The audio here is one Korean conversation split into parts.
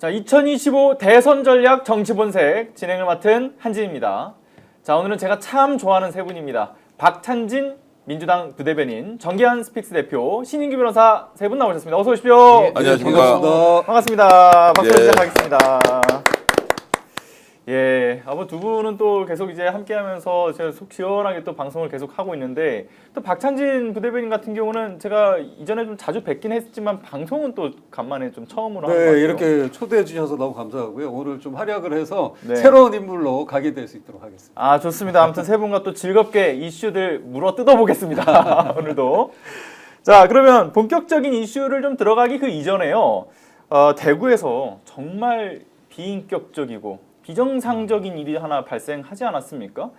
자, 2025 대선 전략 정치 본색 진행을 맡은 한진입니다. 자, 오늘은 제가 참 좋아하는 세 분입니다. 박찬진 민주당 부대변인, 정기환 스픽스 대표, 신인규 변호사 세 분 나오셨습니다. 어서 오십시오. 네, 안녕하십니까. 반갑습니다. 박수로 예. 시작하겠습니다. 예, 두 분은 또 계속 이제 함께하면서 제가 속 시원하게 또 방송을 계속 하고 있는데, 또 박찬진 부대변인 같은 경우는 제가 이전에 좀 자주 뵙긴 했지만 방송은 또 간만에 좀 처음으로 하는 것 같아요. 이렇게 초대해 주셔서 너무 감사하고요. 오늘 좀 활약을 해서 네. 새로운 인물로 가게 될 수 있도록 하겠습니다. 아, 좋습니다. 아무튼 세 분과 또 즐겁게 이슈들 물어 뜯어보겠습니다. 오늘도. 자, 그러면 본격적인 이슈를 좀 들어가기 그 이전에요. 대구에서 정말 비인격적이고 비정상적인 일이 하나 발생하지 않았습니까?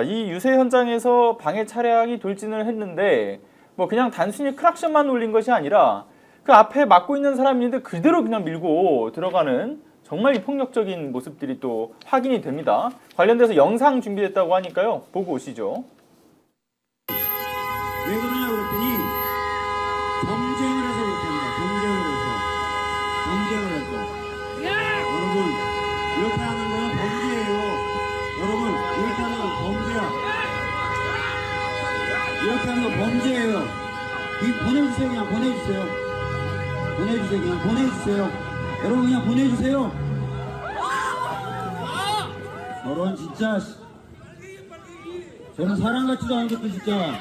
이 유세 현장에서 방해 차량이 돌진을 했는데 뭐 그냥 단순히 크락션만 울린 것이 아니라 그 앞에 막고 있는 사람이 있는데 그대로 그냥 밀고 들어가는 정말 이 폭력적인 모습들이 또 확인이 됩니다. 관련돼서 영상 준비됐다고 하니까요. 보고 오시죠. 왜 그러냐고 그랬더니 범죄를 해서 그렇게 합니다. 범죄를 해서. 여러분, 이렇게 하는 건 범죄예요. 여러분, 이렇게 하는 건 범죄야. 이렇게 하는 건 범죄예요. 보내주세요. 그냥 보내주세요. 보내주세요. 그냥 보내주세요. 여러분, 그냥 보내주세요. 저런 진짜 저는 사람 같지도 않겠다 진짜.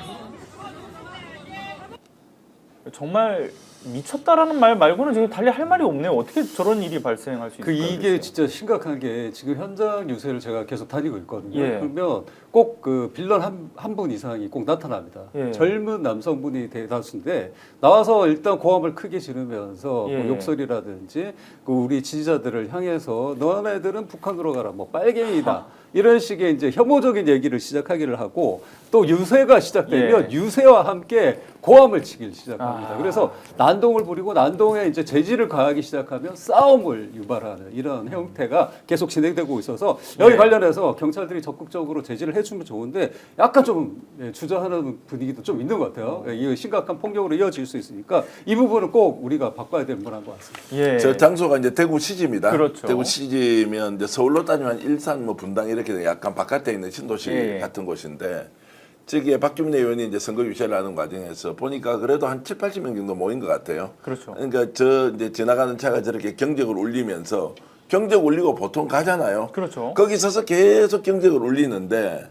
정말 미쳤다라는 말 말고는 지금 달리 할 말이 없네요. 어떻게 저런 일이 발생할 수 있을까요? 이게 진짜 심각한 게 지금 현장 유세를 제가 계속 다니고 있거든요. 예. 그러면 꼭 그 빌런 한 분 이상이 꼭 나타납니다. 예. 젊은 남성분이 대다수인데 나와서 일단 고함을 크게 지르면서 예. 뭐 욕설이라든지 그 우리 지지자들을 향해서 너네들은 북한으로 가라, 뭐 빨갱이다. 이런 식의 이제 혐오적인 얘기를 시작하기를 하고 또 유세가 시작되면 예. 유세와 함께 고함을 치기 시작합니다. 그래서 난동을 부리고 난동에 이제 재질을 가하기 시작하면 싸움을 유발하는 이런 형태가 계속 진행되고 있어서 여기 네. 관련해서 경찰들이 적극적으로 제지를 해주면 좋은데 약간 좀 주저하는 분위기도 좀 있는 것 같아요. 이 심각한 폭력으로 이어질 수 있으니까 이 부분은 꼭 우리가 바꿔야 될 문화인 것 같습니다. 예. 저 장소가 이제 대구 시지입니다. 그렇죠. 대구 시지면 이제 서울로 따지면 일산, 뭐 분당 이렇게 약간 바깥에 있는 신도시 예. 같은 곳인데 저기에 박주민 의원이 이제 선거 유세를 하는 과정에서 보니까 그래도 한 7, 80명 정도 모인 것 같아요. 그렇죠. 그러니까 저 이제 지나가는 차가 저렇게 경적을 울리면서 경적 울리고 보통 가잖아요. 그렇죠. 거기 서서 계속 경적을 울리는데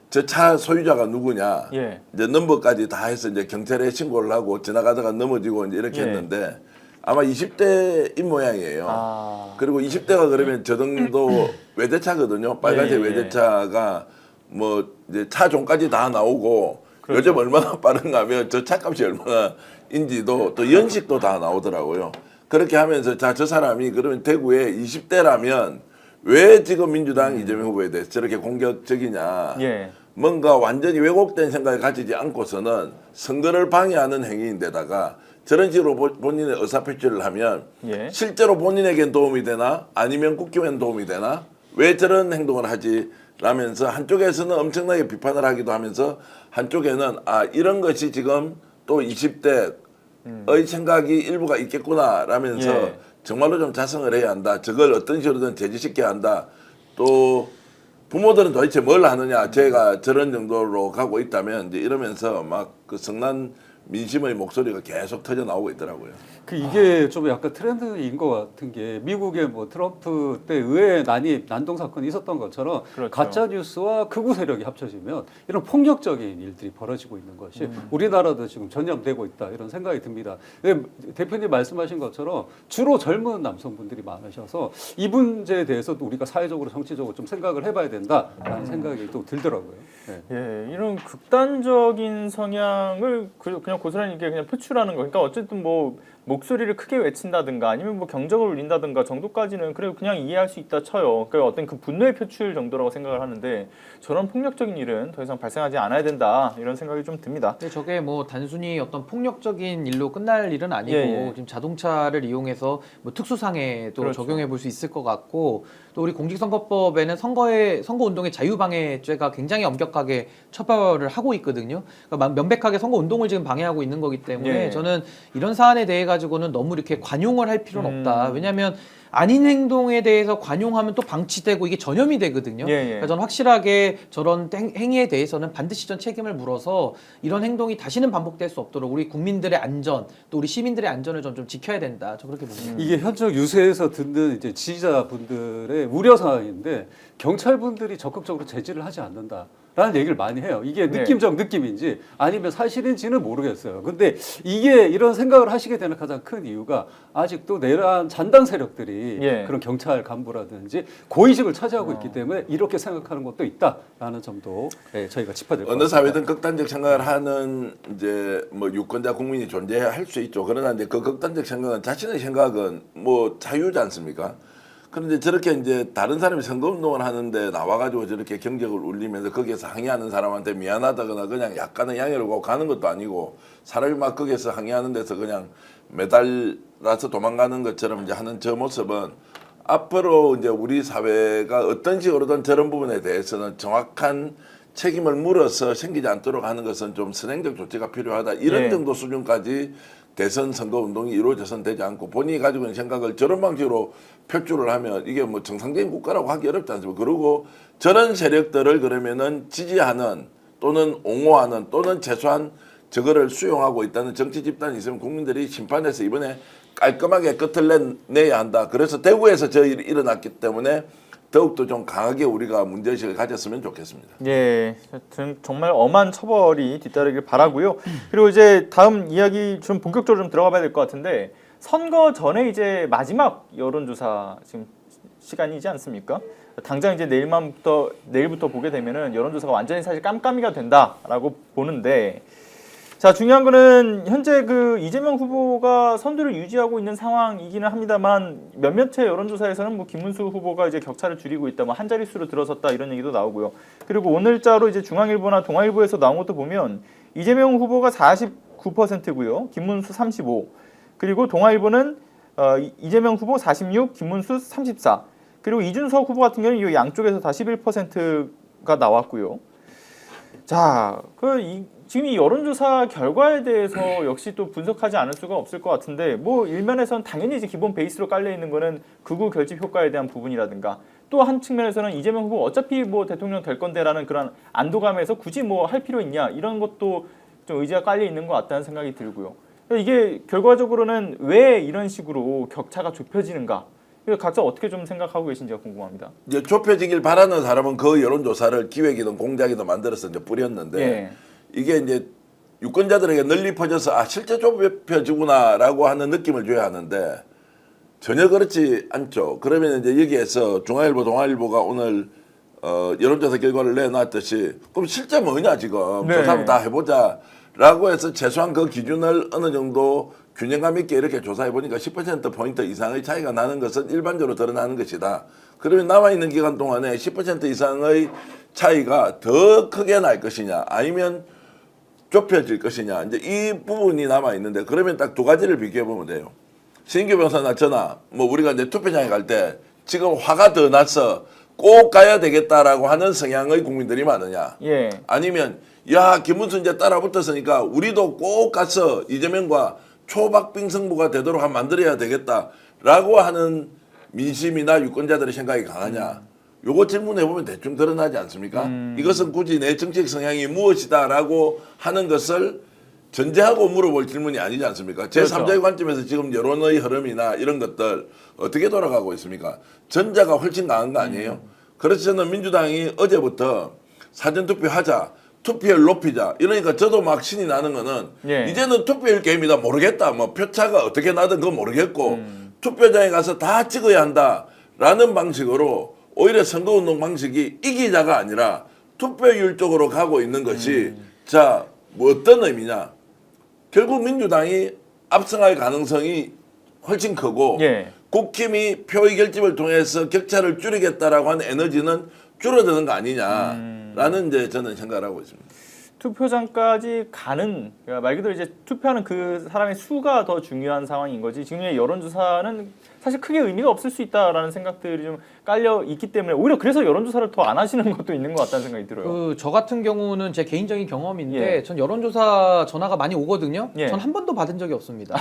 저 차 소유자가 누구냐, 예. 이제 넘버까지 다 해서 이제 경찰에 신고를 하고 지나가다가 넘어지고 이제 이렇게 예. 했는데 아마 20대인 모양이에요. 그리고 20대가 그러면 저 정도 외제차거든요. 빨간색 예, 예. 외제차가 뭐 이제 차종까지 다 나오고 그렇죠. 요즘 얼마나 빠른가 하면 저 차값이 얼마나인지도 또 연식도 다 나오더라고요. 그렇게 하면서 자, 저 사람이 그러면 대구에 20대라면 왜 지금 민주당 이재명 후보에 대해서 저렇게 공격적이냐. 예. 뭔가 완전히 왜곡된 생각을 가지지 않고서는 선거를 방해하는 행위인데다가 저런 식으로 본인의 의사표시를 하면 예. 실제로 본인에겐 도움이 되나 아니면 국힘엔 도움이 되나 왜 저런 행동을 하지 라면서 한쪽에서는 엄청나게 비판을 하기도 하면서 한쪽에는 이런 것이 지금 또 20대의 생각이 일부가 있겠구나 라면서 예. 정말로 좀 자성을 해야 한다. 저걸 어떤 식으로든 제지시켜야 한다. 또 부모들은 도대체 뭘 하느냐. 제가 저런 정도로 가고 있다면 이제 이러면서 막 그 성난 민심의 목소리가 계속 터져 나오고 있더라고요. 이게 좀 약간 트렌드인 것 같은 게 미국의 뭐 트럼프 때 의회 난동 사건이 있었던 것처럼 그렇죠. 가짜 뉴스와 극우 세력이 합쳐지면 이런 폭력적인 일들이 벌어지고 있는 것이 우리나라도 지금 전염되고 있다 이런 생각이 듭니다. 대표님 말씀하신 것처럼 주로 젊은 남성분들이 많으셔서 이 문제에 대해서도 우리가 사회적으로 정치적으로 좀 생각을 해봐야 된다라는 생각이 또 들더라고요. 네. 예, 이런 극단적인 성향을 그냥 고스란히 이렇게 그냥 표출하는 거. 그러니까 어쨌든 뭐 목소리를 크게 외친다든가 아니면 뭐 경적을 울린다든가 정도까지는 그냥 이해할 수 있다 쳐요. 그러니까 어떤 그 분노의 표출 정도라고 생각을 하는데 저런 폭력적인 일은 더 이상 발생하지 않아야 된다 이런 생각이 좀 듭니다. 근데 저게 뭐 단순히 어떤 폭력적인 일로 끝날 일은 아니고 예. 지금 자동차를 이용해서 뭐 특수상해도 그렇죠. 적용해 볼 수 있을 것 같고 또 우리 공직선거법에는 선거운동의 자유방해죄가 굉장히 엄격하게 처벌을 하고 있거든요. 그러니까 명백하게 선거운동을 지금 방해하는 방해하고 있는 거기 때문에 예. 저는 이런 사안에 대해 가지고는 너무 이렇게 관용을 할 필요는 없다. 왜냐하면 아닌 행동에 대해서 관용하면 또 방치되고 이게 전염이 되거든요. 예, 예. 그러니까 저는 확실하게 저런 행위에 대해서는 반드시 전 책임을 물어서 이런 행동이 다시는 반복될 수 없도록 우리 국민들의 안전 또 우리 시민들의 안전을 좀 지켜야 된다. 저 그렇게 봅니다. 이게 현역 유세에서 듣는 이제 지지자분들의 우려 사항인데 경찰분들이 적극적으로 제지를 하지 않는다라는 얘기를 많이 해요. 이게 네. 느낌적 느낌인지 아니면 사실인지는 모르겠어요. 근데 이게 이런 생각을 하시게 되는 가장 큰 이유가 아직도 내란 잔당 세력들이 예. 그런 경찰 간부라든지 고위직을 차지하고 있기 때문에 이렇게 생각하는 것도 있다라는 점도 저희가 짚어야 될 것 같습니다. 어느 사회든 극단적 생각을 하는 이제 뭐 유권자 국민이 존재할 수 있죠. 그러나 이제 그 극단적 생각은 자신의 생각은 뭐 자유지 않습니까? 그런데 저렇게 이제 다른 사람이 선거운동을 하는데 나와가지고 저렇게 경적을 울리면서 거기에서 항의하는 사람한테 미안하다거나 그냥 약간의 양해를 구하고 가는 것도 아니고 사람이 막 거기에서 항의하는 데서 그냥 매달라서 도망가는 것처럼 이제 하는 저 모습은 앞으로 이제 우리 사회가 어떤 식으로든 저런 부분에 대해서는 정확한 책임을 물어서 생기지 않도록 하는 것은 좀 선행적 조치가 필요하다. 이런 예. 정도 수준까지 대선 선거 운동이 이루어져서는 되지 않고 본인이 가지고 있는 생각을 저런 방식으로 표출을 하면 이게 뭐 정상적인 국가라고 하기 어렵지 않습니까? 그리고 저런 세력들을 그러면은 지지하는 또는 옹호하는 또는 최소한 저거를 수용하고 있다는 정치 집단이 있으면 국민들이 심판에서 이번에 깔끔하게 끝을 내야 한다. 그래서 대구에서 저 일이 일어났기 때문에 더욱더 좀 강하게 우리가 문제의식을 가졌으면 좋겠습니다. 예, 하여튼 정말 엄한 처벌이 뒤따르길 바라고요. 그리고 이제 다음 이야기 좀 본격적으로 좀 들어가 봐야 될 것 같은데 선거 전에 이제 마지막 여론조사 지금 시간이지 않습니까? 당장 이제 내일부터 보게 되면은 여론조사가 완전히 사실 깜깜이가 된다라고 보는데. 자, 중요한 거는 현재 그 이재명 후보가 선두를 유지하고 있는 상황이기는 합니다만 몇몇의 여론조사에서는 뭐 김문수 후보가 이제 격차를 줄이고 있다, 뭐 한 자릿수로 들어섰다 이런 얘기도 나오고요. 그리고 오늘자로 이제 중앙일보나 동아일보에서 나온 것도 보면 이재명 후보가 49%고요, 김문수 35. 그리고 동아일보는 이재명 후보 46, 김문수 34. 그리고 이준석 후보 같은 경우는 이 양쪽에서 다 11%가 나왔고요. 자, 지금 이 여론조사 결과에 대해서 역시 또 분석하지 않을 수가 없을 것 같은데 뭐 일면에서는 당연히 이제 기본 베이스로 깔려 있는 거는 극우 결집 효과에 대한 부분이라든가 또 한 측면에서는 이재명 후보 어차피 뭐 대통령 될 건데라는 그런 안도감에서 굳이 뭐 할 필요 있냐 이런 것도 좀 의지가 깔려 있는 것 같다는 생각이 들고요. 이게 결과적으로는 왜 이런 식으로 격차가 좁혀지는가? 각자 어떻게 좀 생각하고 계신지가 궁금합니다. 이제 좁혀지길 바라는 사람은 그 여론조사를 기획이든 공작이든 만들어서 이제 뿌렸는데 예. 이게 이제 유권자들에게 널리 퍼져서 실제 좁혀지구나라고 하는 느낌을 줘야 하는데 전혀 그렇지 않죠. 그러면 이제 여기에서 중앙일보, 동아일보가 오늘 여론조사 결과를 내놨듯이 그럼 실제 뭐냐 지금 네. 조사 한번 다 해보자라고 해서 최소한 그 기준을 어느 정도 균형감 있게 이렇게 조사해 보니까 10%포인트 이상의 차이가 나는 것은 일반적으로 드러나는 것이다. 그러면 남아있는 기간 동안에 10% 이상의 차이가 더 크게 날 것이냐 아니면 좁혀질 것이냐 이제 이 부분이 남아있는데 그러면 딱 두 가지를 비교해 보면 돼요. 신규 변호사나 저나 뭐 우리가 이제 투표장에 갈 때 지금 화가 더 나서 꼭 가야 되겠다라고 하는 성향의 국민들이 많으냐 예. 아니면 야 김문수 이제 따라 붙었으니까 우리도 꼭 가서 이재명과 초박빙 승부가 되도록 한번 만들어야 되겠다라고 하는 민심이나 유권자들의 생각이 강하냐. 요거 질문해보면 대충 드러나지 않습니까? 이것은 굳이 내 정책 성향이 무엇이다라고 하는 것을 전제하고 물어볼 질문이 아니지 않습니까? 제3자의 그렇죠. 관점에서 지금 여론의 흐름이나 이런 것들 어떻게 돌아가고 있습니까? 전자가 훨씬 강한 거 아니에요? 그래서 저는 민주당이 어제부터 사전투표하자. 투표율 높이자. 이러니까 저도 막 신이 나는 거는 예. 이제는 투표율 게임이다. 모르겠다. 뭐 표차가 어떻게 나든 그건 모르겠고 투표장에 가서 다 찍어야 한다라는 방식으로 오히려 선거운동 방식이 이기자가 아니라 투표율 쪽으로 가고 있는 것이 자, 뭐 어떤 의미냐. 결국 민주당이 압승할 가능성이 훨씬 크고 예. 국힘이 표의 결집을 통해서 격차를 줄이겠다라고 하는 에너지는 줄어드는 거 아니냐라는 이제 저는 생각을 하고 있습니다. 투표장까지 가는 그러니까 말 그대로 이제 투표하는 그 사람의 수가 더 중요한 상황인 거지 지금의 여론조사는 사실 크게 의미가 없을 수 있다라는 생각들이 좀 깔려 있기 때문에 오히려 그래서 여론조사를 더 안 하시는 것도 있는 것 같다는 생각이 들어요. 저 같은 경우는 제 개인적인 경험인데 예. 전 여론조사 전화가 많이 오거든요. 예. 전 한 번도 받은 적이 없습니다.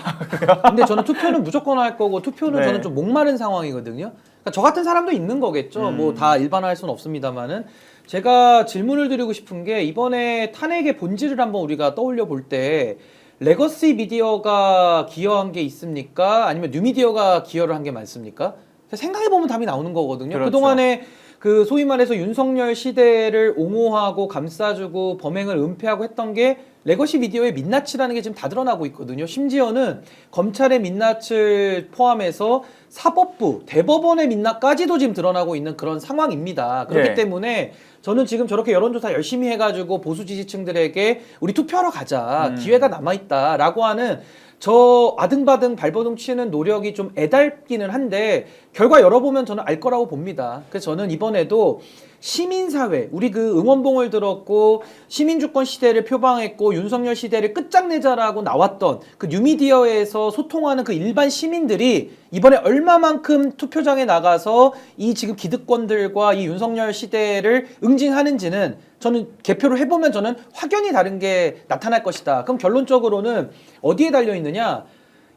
근데 저는 투표는 무조건 할 거고 투표는 네. 저는 좀 목마른 상황이거든요. 그러니까 저 같은 사람도 있는 거겠죠. 뭐 다 일반화할 수는 없습니다만은 제가 질문을 드리고 싶은 게 이번에 탄핵의 본질을 한번 우리가 떠올려 볼 때 레거시 미디어가 기여한 게 있습니까? 아니면 뉴미디어가 기여를 한 게 많습니까? 생각해 보면 답이 나오는 거거든요. 그렇죠. 그동안에 그 소위 말해서 윤석열 시대를 옹호하고 감싸주고 범행을 은폐하고 했던 게 레거시 미디어의 민낯이라는 게 지금 다 드러나고 있거든요. 심지어는 검찰의 민낯을 포함해서 사법부, 대법원의 민낯까지도 지금 드러나고 있는 그런 상황입니다. 그렇기 예. 때문에 저는 지금 저렇게 여론조사 열심히 해가지고 보수 지지층들에게 우리 투표하러 가자, 기회가 남아있다라고 하는 저 아등바등 발버둥 치는 노력이 좀 애달기는 한데 결과 열어보면 저는 알 거라고 봅니다. 그래서 저는 이번에도 시민사회, 우리 그 응원봉을 들었고 시민주권 시대를 표방했고 윤석열 시대를 끝장내자라고 나왔던 그 뉴미디어에서 소통하는 그 일반 시민들이 이번에 얼마만큼 투표장에 나가서 이 지금 기득권들과 이 윤석열 시대를 응징하는지는 저는 개표를 해보면 저는 확연히 다른 게 나타날 것이다. 그럼 결론적으로는 어디에 달려있느냐?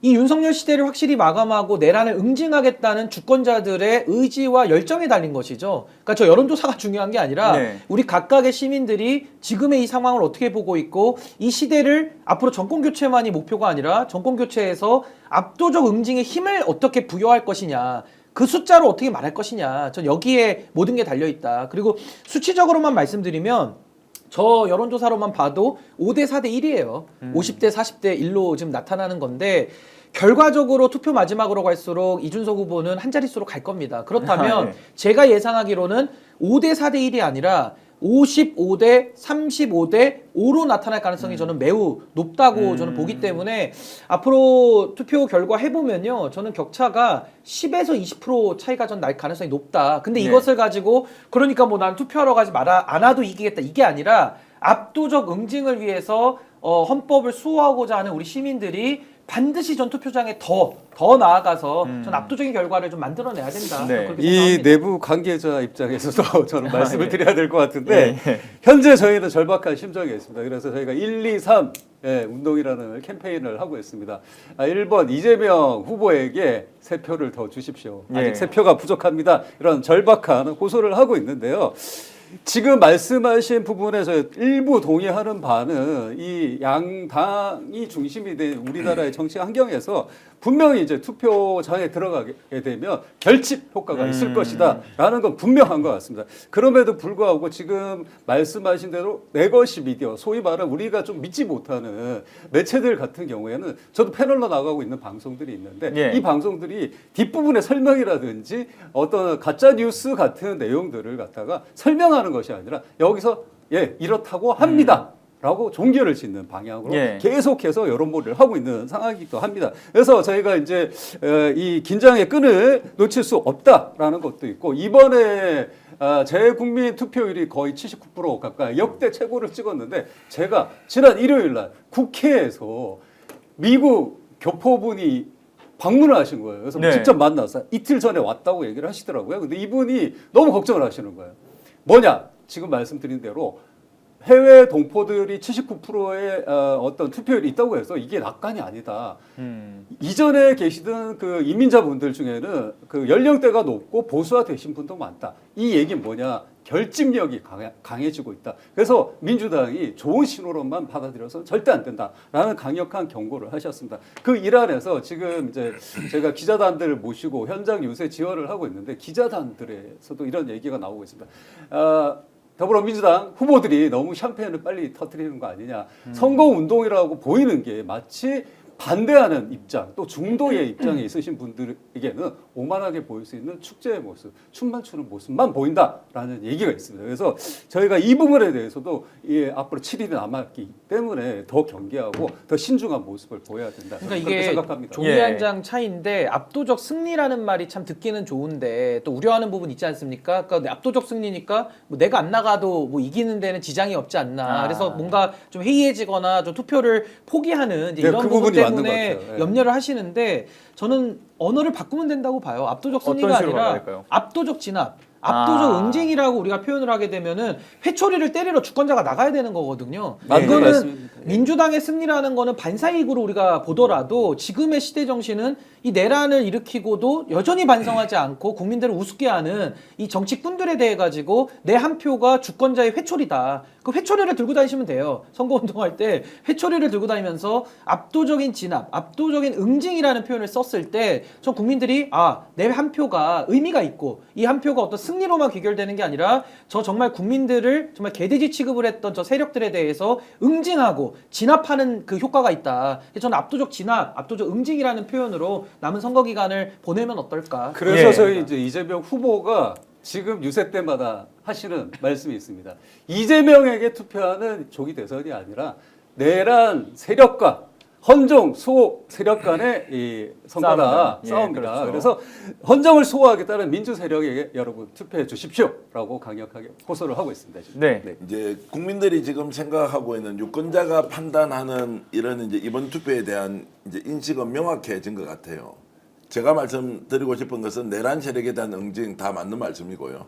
이 윤석열 시대를 확실히 마감하고 내란을 응징하겠다는 주권자들의 의지와 열정에 달린 것이죠. 그러니까 저 여론조사가 중요한 게 아니라 네. 우리 각각의 시민들이 지금의 이 상황을 어떻게 보고 있고 이 시대를 앞으로 정권교체만이 목표가 아니라 정권교체에서 압도적 응징의 힘을 어떻게 부여할 것이냐. 그 숫자로 어떻게 말할 것이냐. 전 여기에 모든 게 달려있다. 그리고 수치적으로만 말씀드리면 저 여론조사로만 봐도 5대 4대 1이에요. 50대 40대 1로 지금 나타나는 건데 결과적으로 투표 마지막으로 갈수록 이준석 후보는 한 자릿수로 갈 겁니다. 그렇다면 네. 제가 예상하기로는 5대 4대 1이 아니라 55대 35대 5로 나타날 가능성이 저는 매우 높다고 저는 보기 때문에 앞으로 투표 결과 해보면요. 저는 격차가 10에서 20% 차이가 전 날 가능성이 높다. 근데 네. 이것을 가지고 그러니까 뭐 난 투표하러 가지 마라 안 와도 이기겠다 이게 아니라 압도적 응징을 위해서 헌법을 수호하고자 하는 우리 시민들이 반드시 전 투표장에 더 나아가서 전 압도적인 결과를 좀 만들어내야 된다. 네. 그렇게 이 생각합니다. 내부 관계자 입장에서도 저는 말씀을 예. 드려야 될 것 같은데 현재 저희는 절박한 심정이 있습니다. 그래서 저희가 1, 2, 3 운동이라는 캠페인을 하고 있습니다. 1번 이재명 후보에게 3표를 더 주십시오. 아직 예. 3표가 부족합니다. 이런 절박한 호소를 하고 있는데요. 지금 말씀하신 부분에서 일부 동의하는 바는 이 양당이 중심이 된 우리나라의 정치 환경에서 분명히 이제 투표장에 들어가게 되면 결집 효과가 있을 것이다라는 건 분명한 것 같습니다. 그럼에도 불구하고 지금 말씀하신 대로 레거시 미디어, 소위 말하는 우리가 좀 믿지 못하는 매체들 같은 경우에는 저도 패널로 나가고 있는 방송들이 있는데 예. 이 방송들이 뒷부분의 설명이라든지 어떤 가짜 뉴스 같은 내용들을 갖다가 설명하는 것이 아니라 여기서 이렇다고 합니다. 라고 종결을 짓는 방향으로 예. 계속해서 여론몰이를 하고 있는 상황이기도 합니다. 그래서 저희가 이제 이 긴장의 끈을 놓칠 수 없다라는 것도 있고 이번에 재국민 투표율이 거의 79% 가까이 역대 최고를 찍었는데 제가 지난 일요일 날 국회에서 미국 교포분이 방문을 하신 거예요. 그래서 네. 직접 만나서 이틀 전에 왔다고 얘기를 하시더라고요. 근데 이분이 너무 걱정을 하시는 거예요. 뭐냐? 지금 말씀드린 대로 해외 동포들이 79%의 어떤 투표율이 있다고 해서 이게 낙관이 아니다. 이전에 계시던 그 이민자분들 중에는 그 연령대가 높고 보수화 되신 분도 많다. 이 얘기는 뭐냐? 결집력이 강해지고 있다. 그래서 민주당이 좋은 신호로만 받아들여서 절대 안 된다라는 강력한 경고를 하셨습니다. 그 일환에서 지금 이제 제가 기자단들을 모시고 현장 유세 지원을 하고 있는데 기자단들에서도 이런 얘기가 나오고 있습니다. 더불어민주당 후보들이 너무 샴페인을 빨리 터뜨리는 거 아니냐. 선거운동이라고 보이는 게 마치 반대하는 입장, 또 중도의 입장에 있으신 분들에게는 오만하게 보일 수 있는 축제의 모습, 춤만 추는 모습만 보인다라는 얘기가 있습니다. 그래서 저희가 이 부분에 대해서도 앞으로 7일이 남았기 때문에 더 경계하고 더 신중한 모습을 보여야 된다. 그러니까 그렇게 이게 생각합니다. 종이 예. 한 장 차이인데 압도적 승리라는 말이 참 듣기는 좋은데 또 우려하는 부분 있지 않습니까? 그러니까 압도적 승리니까 뭐 내가 안 나가도 뭐 이기는 데는 지장이 없지 않나. 그래서 뭔가 좀 해이해지거나 좀 투표를 포기하는 이제 네, 이런 그 부분 부분이 때문에 맞는 때문에 것 같아요. 예. 염려를 하시는데 저는 언어를 바꾸면 된다고 봐요. 압도적 승리가 어떤 식으로 아니라 말할까요? 압도적 진압. 압도적 아. 응징이라고 우리가 표현을 하게 되면은 회초리를 때리러 주권자가 나가야 되는 거거든요. 맞는 이거는 말씀입니다. 예. 민주당의 승리라는 거는 반사이익으로 우리가 보더라도 지금의 시대 정신은 이 내란을 일으키고도 여전히 반성하지 않고 국민들을 우습게 하는 이 정치꾼들에 대해 가지고 내 한 표가 주권자의 회초리다. 그 회초리를 들고 다니시면 돼요. 선거운동할 때 회초리를 들고 다니면서 압도적인 진압, 압도적인 응징이라는 표현을 썼을 때 전 국민들이 내 한 표가 의미가 있고 이 한 표가 어떤 승리로만 귀결되는 게 아니라 저 정말 국민들을 정말 개돼지 취급을 했던 저 세력들에 대해서 응징하고 진압하는 그 효과가 있다. 저는 압도적 진압, 압도적 응징이라는 표현으로 남은 선거 기간을 보내면 어떨까? 그래서 예. 저희 이제 이재명 후보가 지금 유세 때마다 하시는 말씀이 있습니다. 이재명에게 투표하는 조기 대선이 아니라 내란 세력과 헌정 수호 세력 간의 이 선거다, 싸움이다. 예, 싸움이다. 그렇죠. 그래서 헌정을 수호하겠다는 민주 세력에게 여러분 투표해 주십시오라고 강력하게 호소를 하고 있습니다. 지금. 네. 이제 국민들이 지금 생각하고 있는 유권자가 판단하는 이런 이제 이번 투표에 대한 이제 인식은 명확해진 것 같아요. 제가 말씀드리고 싶은 것은 내란 세력에 대한 응징 다 맞는 말씀이고요.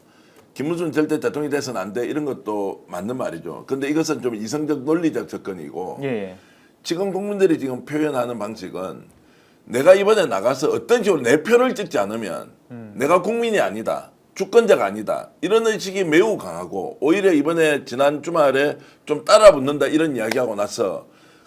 김문수는 절대 대통령이 돼서는 안 돼 이런 것도 맞는 말이죠. 근데 이것은 좀 이성적 논리적 접근이고 예. 지금 국민들이 지금 표현하는 방식은 내가 이번에 나가서 어떤 식으로 내 표를 찍지 않으면 내가 국민이 아니다. 주권자가 아니다. 이런 의식이 매우 강하고 오히려 이번에 지난 주말에 좀 따라붙는다 이런 이야기하고 나서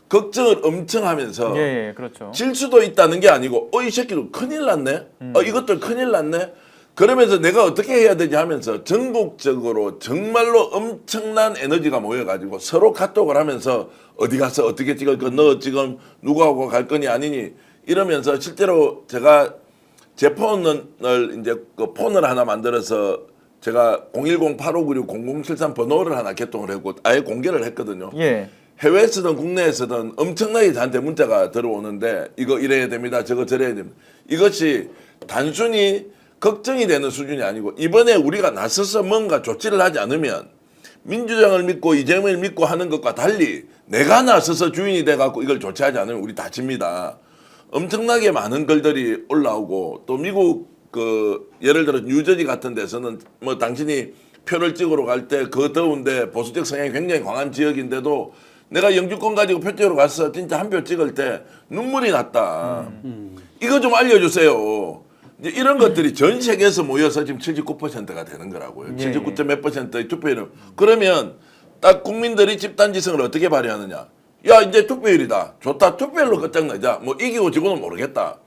걱정을 엄청 하면서 예, 그렇죠. 질 수도 있다는 게 아니고 이 새끼도 큰일 났네. 이것도 큰일 났네. 그러면서 내가 어떻게 해야 되지 하면서 전국적으로 정말로 엄청난 에너지가 모여가지고 서로 카톡을 하면서 어디 가서 어떻게 찍을 거, 너 지금 누구하고 갈 거니 아니니 이러면서 실제로 제가 제 폰을 이제 그 폰을 하나 만들어서 제가 010-8596-0073 번호를 하나 개통을 했고 아예 공개를 했거든요. 예. 해외에서든 국내에서든 엄청나게 저한테 문자가 들어오는데 이거 이래야 됩니다. 저거 저래야 됩니다. 이것이 단순히 걱정이 되는 수준이 아니고 이번에 우리가 나서서 뭔가 조치를 하지 않으면 민주당을 믿고 이재명을 믿고 하는 것과 달리 내가 나서서 주인이 돼갖고 이걸 조치하지 않으면 우리 다칩니다. 엄청나게 많은 글들이 올라오고 또 미국 그 예를 들어 뉴저지 같은 데서는 뭐 당신이 표를 찍으러 갈 때 그 더운데 보수적 성향이 굉장히 강한 지역인데도 내가 영주권 가지고 표 찍으러 가서 진짜 한 표 찍을 때 눈물이 났다. 이거 좀 알려주세요. 이제 이런 것들이 전 세계에서 모여서 지금 79%가 되는 거라고요. 예. 79.몇 %의 투표율은. 그러면 딱 국민들이 집단지성을 어떻게 발휘하느냐. 야 이제 투표율이다. 좋다. 투표율로 끝장내자. 뭐 이기고 지고는 모르겠다.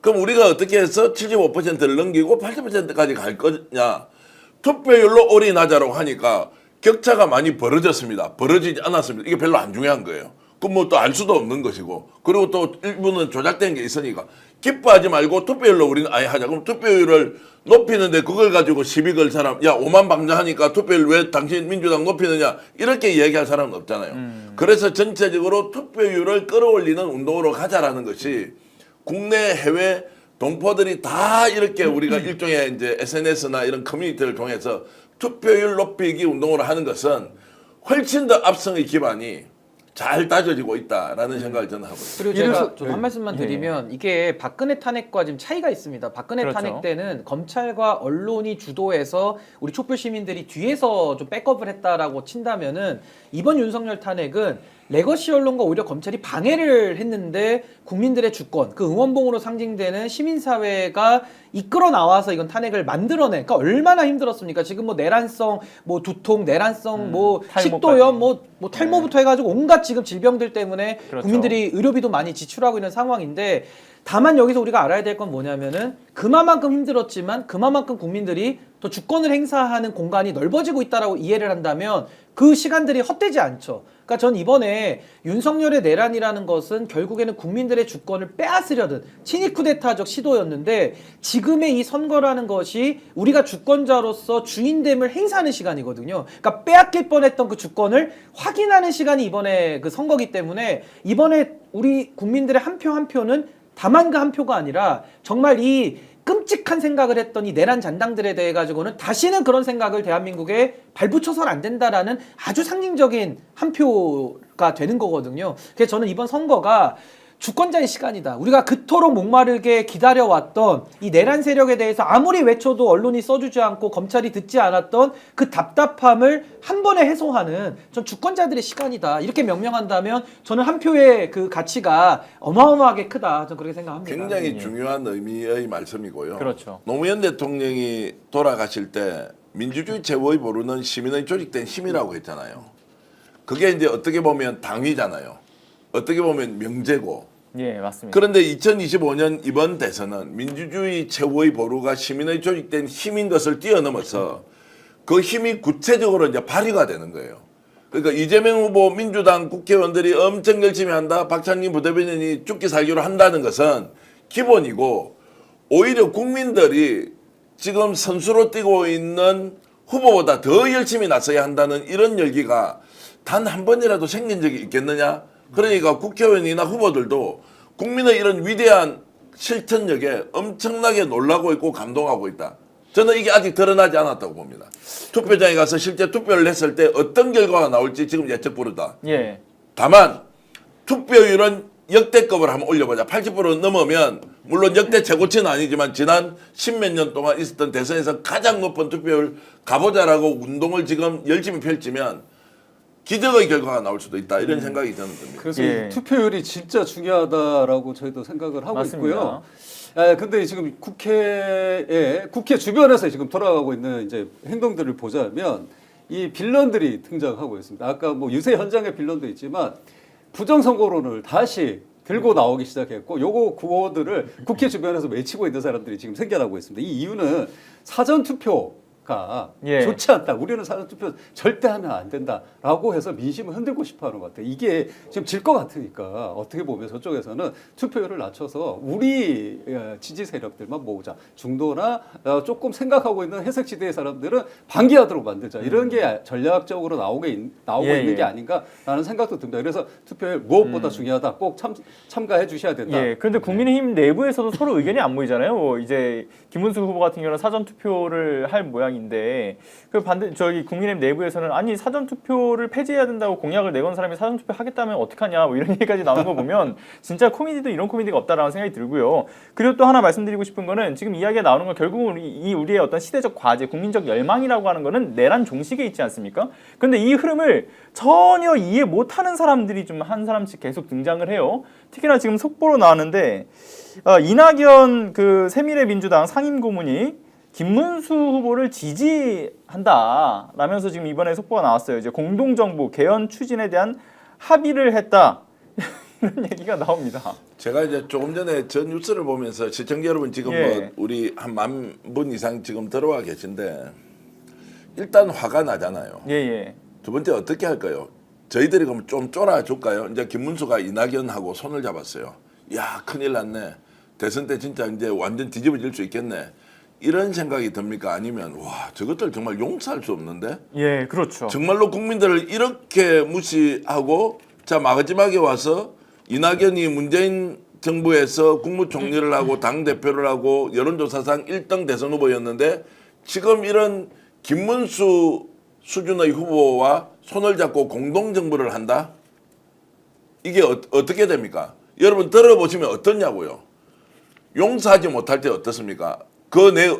그럼 우리가 어떻게 해서 75%를 넘기고 80%까지 갈 거냐. 투표율로 올인하자라고 하니까 격차가 많이 벌어졌습니다. 벌어지지 않았습니다. 이게 별로 안 중요한 거예요. 그럼 뭐 또 알 수도 없는 것이고. 그리고 또 일부는 조작된 게 있으니까. 기뻐하지 말고 투표율로 우리는 아예 하자. 그럼 투표율을 높이는데 그걸 가지고 시비 걸 사람, 야 5만 방자하니까 투표율 왜 당신 민주당 높이느냐 이렇게 이야기할 사람은 없잖아요. 그래서 전체적으로 투표율을 끌어올리는 운동으로 가자라는 것이 국내 해외 동포들이 다 이렇게 우리가 일종의 이제 SNS나 이런 커뮤니티를 통해서 투표율 높이기 운동을 하는 것은 훨씬 더 압승의 기반이 잘 따져지고 있다라는 생각을 저는 하고 있습니다. 그리고 제가 이래서- 좀 한 말씀만 드리면 이게 박근혜 탄핵과 지금 차이가 있습니다. 박근혜 그렇죠. 탄핵 때는 검찰과 언론이 주도해서 우리 촛불 시민들이 뒤에서 좀 백업을 했다라고 친다면은 이번 윤석열 탄핵은 레거시 언론과 오히려 검찰이 방해를 했는데 국민들의 주권, 그 응원봉으로 상징되는 시민사회가 이끌어 나와서 이건 탄핵을 만들어내. 그러니까 얼마나 힘들었습니까? 지금 뭐 내란성, 뭐 두통, 내란성, 뭐 탈모까지. 식도염, 뭐 탈모부터 해가지고 온갖 지금 질병들 때문에 그렇죠. 국민들이 의료비도 많이 지출하고 있는 상황인데 다만 여기서 우리가 알아야 될 건 뭐냐면은 그만큼 힘들었지만 그만큼 국민들이 더 주권을 행사하는 공간이 넓어지고 있다라고 이해를 한다면 그 시간들이 헛되지 않죠. 그러니까 전 이번에 윤석열의 내란이라는 것은 결국에는 국민들의 주권을 빼앗으려는 친위 쿠데타적 시도였는데 지금의 이 선거라는 것이 우리가 주권자로서 주인됨을 행사하는 시간이거든요. 그러니까 빼앗길 뻔했던 그 주권을 확인하는 시간이 이번에 그 선거기 때문에 이번에 우리 국민들의 한 표 한 표는 다만 그 한 표가 아니라 정말 이 끔찍한 생각을 했던 이 내란 잔당들에 대해 가지고는 다시는 그런 생각을 대한민국에 발붙여서는 안 된다라는 아주 상징적인 한 표가 되는 거거든요. 그래서 저는 이번 선거가 주권자의 시간이다. 우리가 그토록 목마르게 기다려왔던 이 내란 세력에 대해서 아무리 외쳐도 언론이 써주지 않고 검찰이 듣지 않았던 그 답답함을 한 번에 해소하는 전 주권자들의 시간이다. 이렇게 명명한다면 저는 한 표의 그 가치가 어마어마하게 크다. 저는 그렇게 생각합니다. 굉장히 중요한 의미의 말씀이고요. 그렇죠. 노무현 대통령이 돌아가실 때 민주주의 최고의 보루는 시민의 조직된 힘이라고 했잖아요. 그게 이제 어떻게 보면 당위잖아요. 어떻게 보면 명제고. 예, 맞습니다. 그런데 2025년 이번 대선은 민주주의 최고의 보루가 시민의 조직된 힘인 것을 뛰어넘어서 그 힘이 구체적으로 이제 발휘가 되는 거예요. 그러니까 이재명 후보 민주당 국회의원들이 엄청 열심히 한다. 박찬긴 부대변인이 죽기 살기로 한다는 것은 기본이고 오히려 국민들이 지금 선수로 뛰고 있는 후보보다 더 열심히 나서야 한다는 이런 열기가 단 한 번이라도 생긴 적이 있겠느냐? 그러니까 국회의원이나 후보들도 국민의 이런 위대한 실천력에 엄청나게 놀라고 있고 감동하고 있다. 저는 이게 아직 드러나지 않았다고 봅니다. 투표장에 가서 실제 투표를 했을 때 어떤 결과가 나올지 지금 예측 부르다. 예. 다만 투표율은 역대급을 한번 올려보자. 80% 넘으면 물론 역대 최고치는 아니지만 지난 십몇 년 동안 있었던 대선에서 가장 높은 투표율 가보자라고 운동을 지금 열심히 펼치면 기적의 결과가 나올 수도 있다. 이런 생각이 저는 듭니다. 그래서 예. 이 투표율이 진짜 중요하다라고 저희도 생각을 하고 맞습니다. 있고요. 근데 지금 국회 주변에서 지금 돌아가고 있는 이제 행동들을 보자면 이 빌런들이 등장하고 있습니다. 아까 뭐 유세 현장의 빌런도 있지만 부정선거론을 다시 들고 나오기 시작했고 요거 구호들을 국회 주변에서 외치고 있는 사람들이 지금 생겨나고 있습니다. 이 이유는 사전투표가 예. 좋지 않다. 우리는 사전투표 절대 하면 안 된다라고 해서 민심을 흔들고 싶어하는 것 같아요. 이게 지금 질 것 같으니까 어떻게 보면 저쪽에서는 투표율을 낮춰서 우리 지지 세력들만 모으자. 중도나 조금 생각하고 있는 해석지대의 사람들은 반기하도록 만들자. 이런 게 전략적으로 나오고 예, 있는 게 예. 아닌가라는 생각도 듭니다. 그래서 투표율 무엇보다 중요하다. 꼭 참가해 주셔야 된다. 예. 그런데 국민의힘 내부에서도 서로 의견이 안 모이잖아요. 뭐 이제 김문수 후보 같은 경우는 사전 투표를 할 모양인데 그 반대 저기 국민의힘 내부에서는 아니 사전 투표를 폐지해야 된다고 공약을 내건 사람이 사전 투표 하겠다면 어떡하냐 뭐 이런 얘기까지 나오는 거 보면 진짜 코미디도 이런 코미디가 없다라는 생각이 들고요. 그리고 또 하나 말씀드리고 싶은 거는 지금 이야기가 나오는 건 결국은 우리의 어떤 시대적 과제, 국민적 열망이라고 하는 거는 내란 종식에 있지 않습니까? 그런데 이 흐름을 전혀 이해 못하는 사람들이 좀 한 사람씩 계속 등장을 해요. 특히나 지금 속보로 나왔는데 이낙연 그 새미래민주당 상임고문이 김문수 후보를 지지한다라면서 지금 이번에 속보가 나왔어요. 이제 공동정부 개헌 추진에 대한 합의를 했다. 이런 얘기가 나옵니다. 제가 이제 조금 전에 전 뉴스를 보면서 시청자 여러분 지금 예. 뭐 우리 한 10,000분 이상 지금 들어와 계신데 일단 화가 나잖아요. 예예. 두 번째 어떻게 할까요? 저희들이 그럼 좀 쫄아줄까요? 이제 김문수가 이낙연하고 손을 잡았어요. 야 큰일 났네. 대선 때 진짜 이제 완전 뒤집어질 수 있겠네. 이런 생각이 듭니까? 아니면 와 저것들 정말 용서할 수 없는데? 예, 그렇죠. 정말로 국민들을 이렇게 무시하고 자 마지막에 와서 이낙연이 문재인 정부에서 국무총리를 하고 당대표를 하고 여론조사상 1등 대선 후보였는데 지금 이런 김문수 수준의 후보와 손을 잡고 공동정부를 한다? 이게 어떻게 됩니까? 여러분 들어보시면 어떻냐고요? 용서하지 못할 때 어떻습니까? 그 내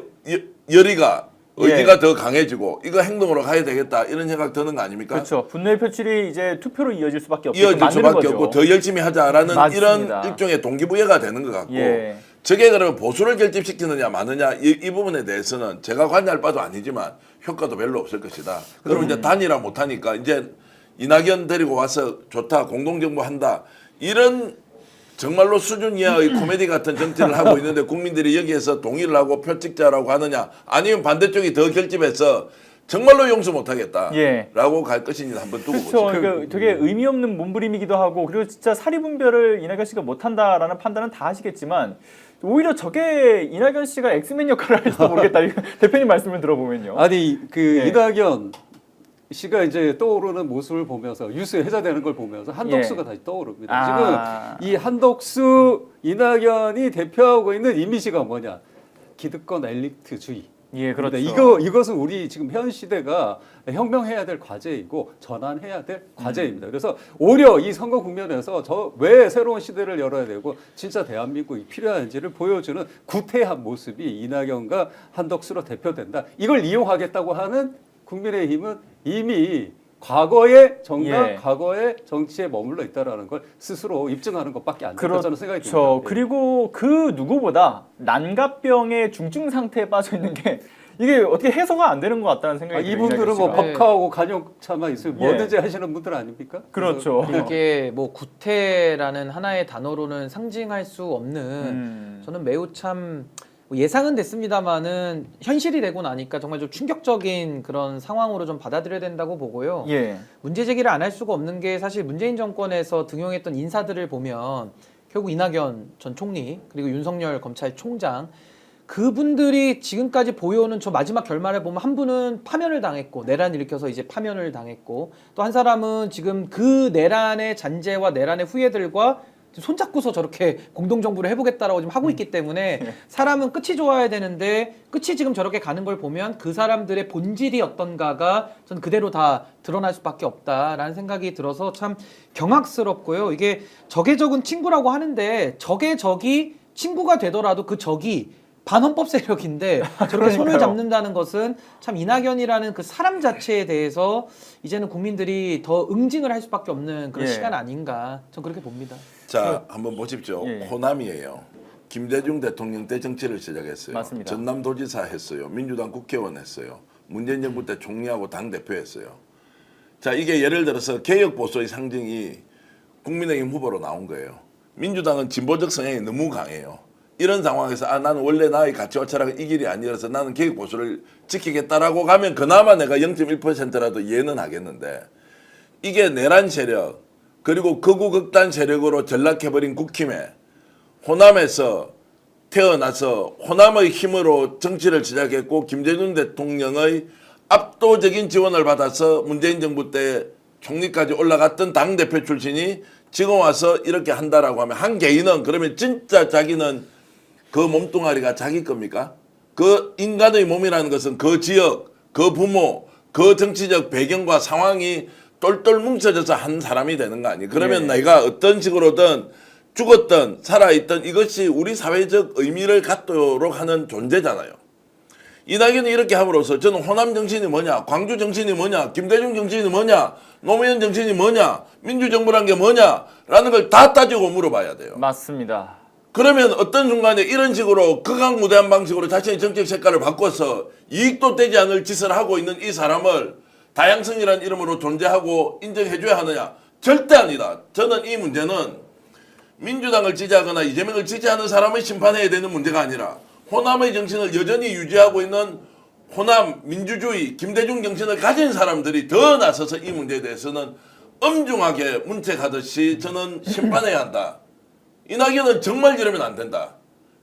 열의가 의지가 더 강해지고 이거 행동으로 가야 되겠다 이런 생각 드는 거 아닙니까? 그렇죠. 분노의 표출이 이제 투표로 이어질 수밖에 없고 이어질 수밖에 거죠. 없고 더 열심히 하자라는 맞습니다. 이런 일종의 동기부여가 되는 것 같고 예. 저게 그러면 보수를 결집시키느냐 마느냐 이 부분에 대해서는 제가 관여할 바도 아니지만 효과도 별로 없을 것이다. 그럼 이제 단일화 못하니까 이제 이낙연 데리고 와서 좋다 공동정부 한다 이런 정말로 수준 이하의 코미디 같은 정치를 하고 있는데 국민들이 여기에서 동의를 하고 표 찍자라고 하느냐 아니면 반대쪽이 더 결집해서 정말로 용서 못하겠다라고 예. 갈 것인지 한번 두고 그렇죠. 보죠. 그러니까 되게 의미 없는 몸부림이기도 하고 그리고 진짜 사리분별을 이낙연 씨가 못한다라는 판단은 다 하시겠지만 오히려 저게 이낙연 씨가 엑스맨 역할을 할지도 모르겠다. 대표님 말씀을 들어보면요. 아니 그 예. 이낙연 씨가 이제 떠오르는 모습을 보면서 뉴스에 회자되는 걸 보면서 한덕수가 예. 다시 떠오릅니다. 아. 지금 이 한덕수 이낙연이 대표하고 있는 이미지가 뭐냐? 기득권 엘리트주의. 예, 그렇죠. 이것은 우리 지금 현 시대가 혁명해야 될 과제이고 전환해야 될 과제입니다. 그래서 오히려 이 선거 국면에서 저 왜 새로운 시대를 열어야 되고 진짜 대한민국이 필요한지를 보여주는 구태한 모습이 이낙연과 한덕수로 대표된다. 이걸 이용하겠다고 하는 국민의힘은 이미 과거의 정당, 예. 과거의 정치에 머물러 있다라는 걸 스스로 입증하는 것밖에 안 된다 저는 생각이 듭니다. 그렇죠. 그리고 그 누구보다 난갑병의 중증 상태에 빠져 있는 게 이게 어떻게 해소가 안 되는 것 같다는 생각이 들어요. 이분들은 뭐 이낙연 씨가. 법카하고 간용차만 있으면 예. 뭐든지 하시는 분들 아닙니까? 그렇죠. 이게 뭐 구태라는 하나의 단어로는 상징할 수 없는 저는 매우 참 예상은 됐습니다만은 현실이 되고 나니까 정말 좀 충격적인 그런 상황으로 좀 받아들여야 된다고 보고요. 예. 문제 제기를 안 할 수가 없는 게 사실 문재인 정권에서 등용했던 인사들을 보면 결국 이낙연 전 총리 그리고 윤석열 검찰총장 그분들이 지금까지 보여오는 저 마지막 결말을 보면 한 분은 파면을 당했고 내란 일으켜서 이제 파면을 당했고 또 한 사람은 지금 그 내란의 잔재와 내란의 후예들과 손잡고서 저렇게 공동정부를 해보겠다라고 지금 하고 있기 때문에 사람은 끝이 좋아야 되는데 끝이 지금 저렇게 가는 걸 보면 그 사람들의 본질이 어떤가가 전 그대로 다 드러날 수밖에 없다라는 생각이 들어서 참 경악스럽고요. 이게 적의 적은 친구라고 하는데 적의 적이 친구가 되더라도 그 적이 반헌법 세력인데 저렇게 손을 잡는다는 것은 참 이낙연이라는 그 사람 자체에 대해서 이제는 국민들이 더 응징을 할 수밖에 없는 그런 예. 시간 아닌가 전 그렇게 봅니다. 자, 한번 보십시오. 예. 호남이에요. 김대중 대통령 때 정치를 시작했어요. 맞습니다. 전남도지사 했어요. 민주당 국회의원 했어요. 문재인 정부 때 총리하고 당대표 했어요. 자, 이게 예를 들어서 개혁보수의 상징이 국민의힘 후보로 나온 거예요. 민주당은 진보적 성향이 너무 강해요. 이런 상황에서 나는 원래 나의 가치와 철학은 이 길이 아니라서 나는 개혁보수를 지키겠다라고 가면 그나마 내가 0.1%라도 이해는 하겠는데 이게 내란 세력 그리고 극우 극단 세력으로 전락해버린 국힘에 호남에서 태어나서 호남의 힘으로 정치를 시작했고 김대중 대통령의 압도적인 지원을 받아서 문재인 정부 때 총리까지 올라갔던 당대표 출신이 지금 와서 이렇게 한다라고 하면 한 개인은 그러면 진짜 자기는 그 몸뚱아리가 자기 겁니까? 그 인간의 몸이라는 것은 그 지역, 그 부모, 그 정치적 배경과 상황이 똘똘 뭉쳐져서 한 사람이 되는 거 아니에요? 그러면 예. 내가 어떤 식으로든 죽었든 살아있든 이것이 우리 사회적 의미를 갖도록 하는 존재잖아요. 이낙연이 이렇게 함으로써 저는 호남 정신이 뭐냐, 광주 정신이 뭐냐, 김대중 정신이 뭐냐, 노무현 정신이 뭐냐, 민주정부란 게 뭐냐라는 걸 다 따지고 물어봐야 돼요. 맞습니다. 그러면 어떤 순간에 이런 식으로 극악무대한 방식으로 자신의 정책 색깔을 바꿔서 이익도 되지 않을 짓을 하고 있는 이 사람을 다양성이라는 이름으로 존재하고 인정해줘야 하느냐? 절대 아니다. 저는 이 문제는 민주당을 지지하거나 이재명을 지지하는 사람을 심판해야 되는 문제가 아니라 호남의 정신을 여전히 유지하고 있는 호남 민주주의 김대중 정신을 가진 사람들이 더 나서서 이 문제에 대해서는 엄중하게 문책하듯이 저는 심판해야 한다. 이낙연은 정말 이러면 안 된다.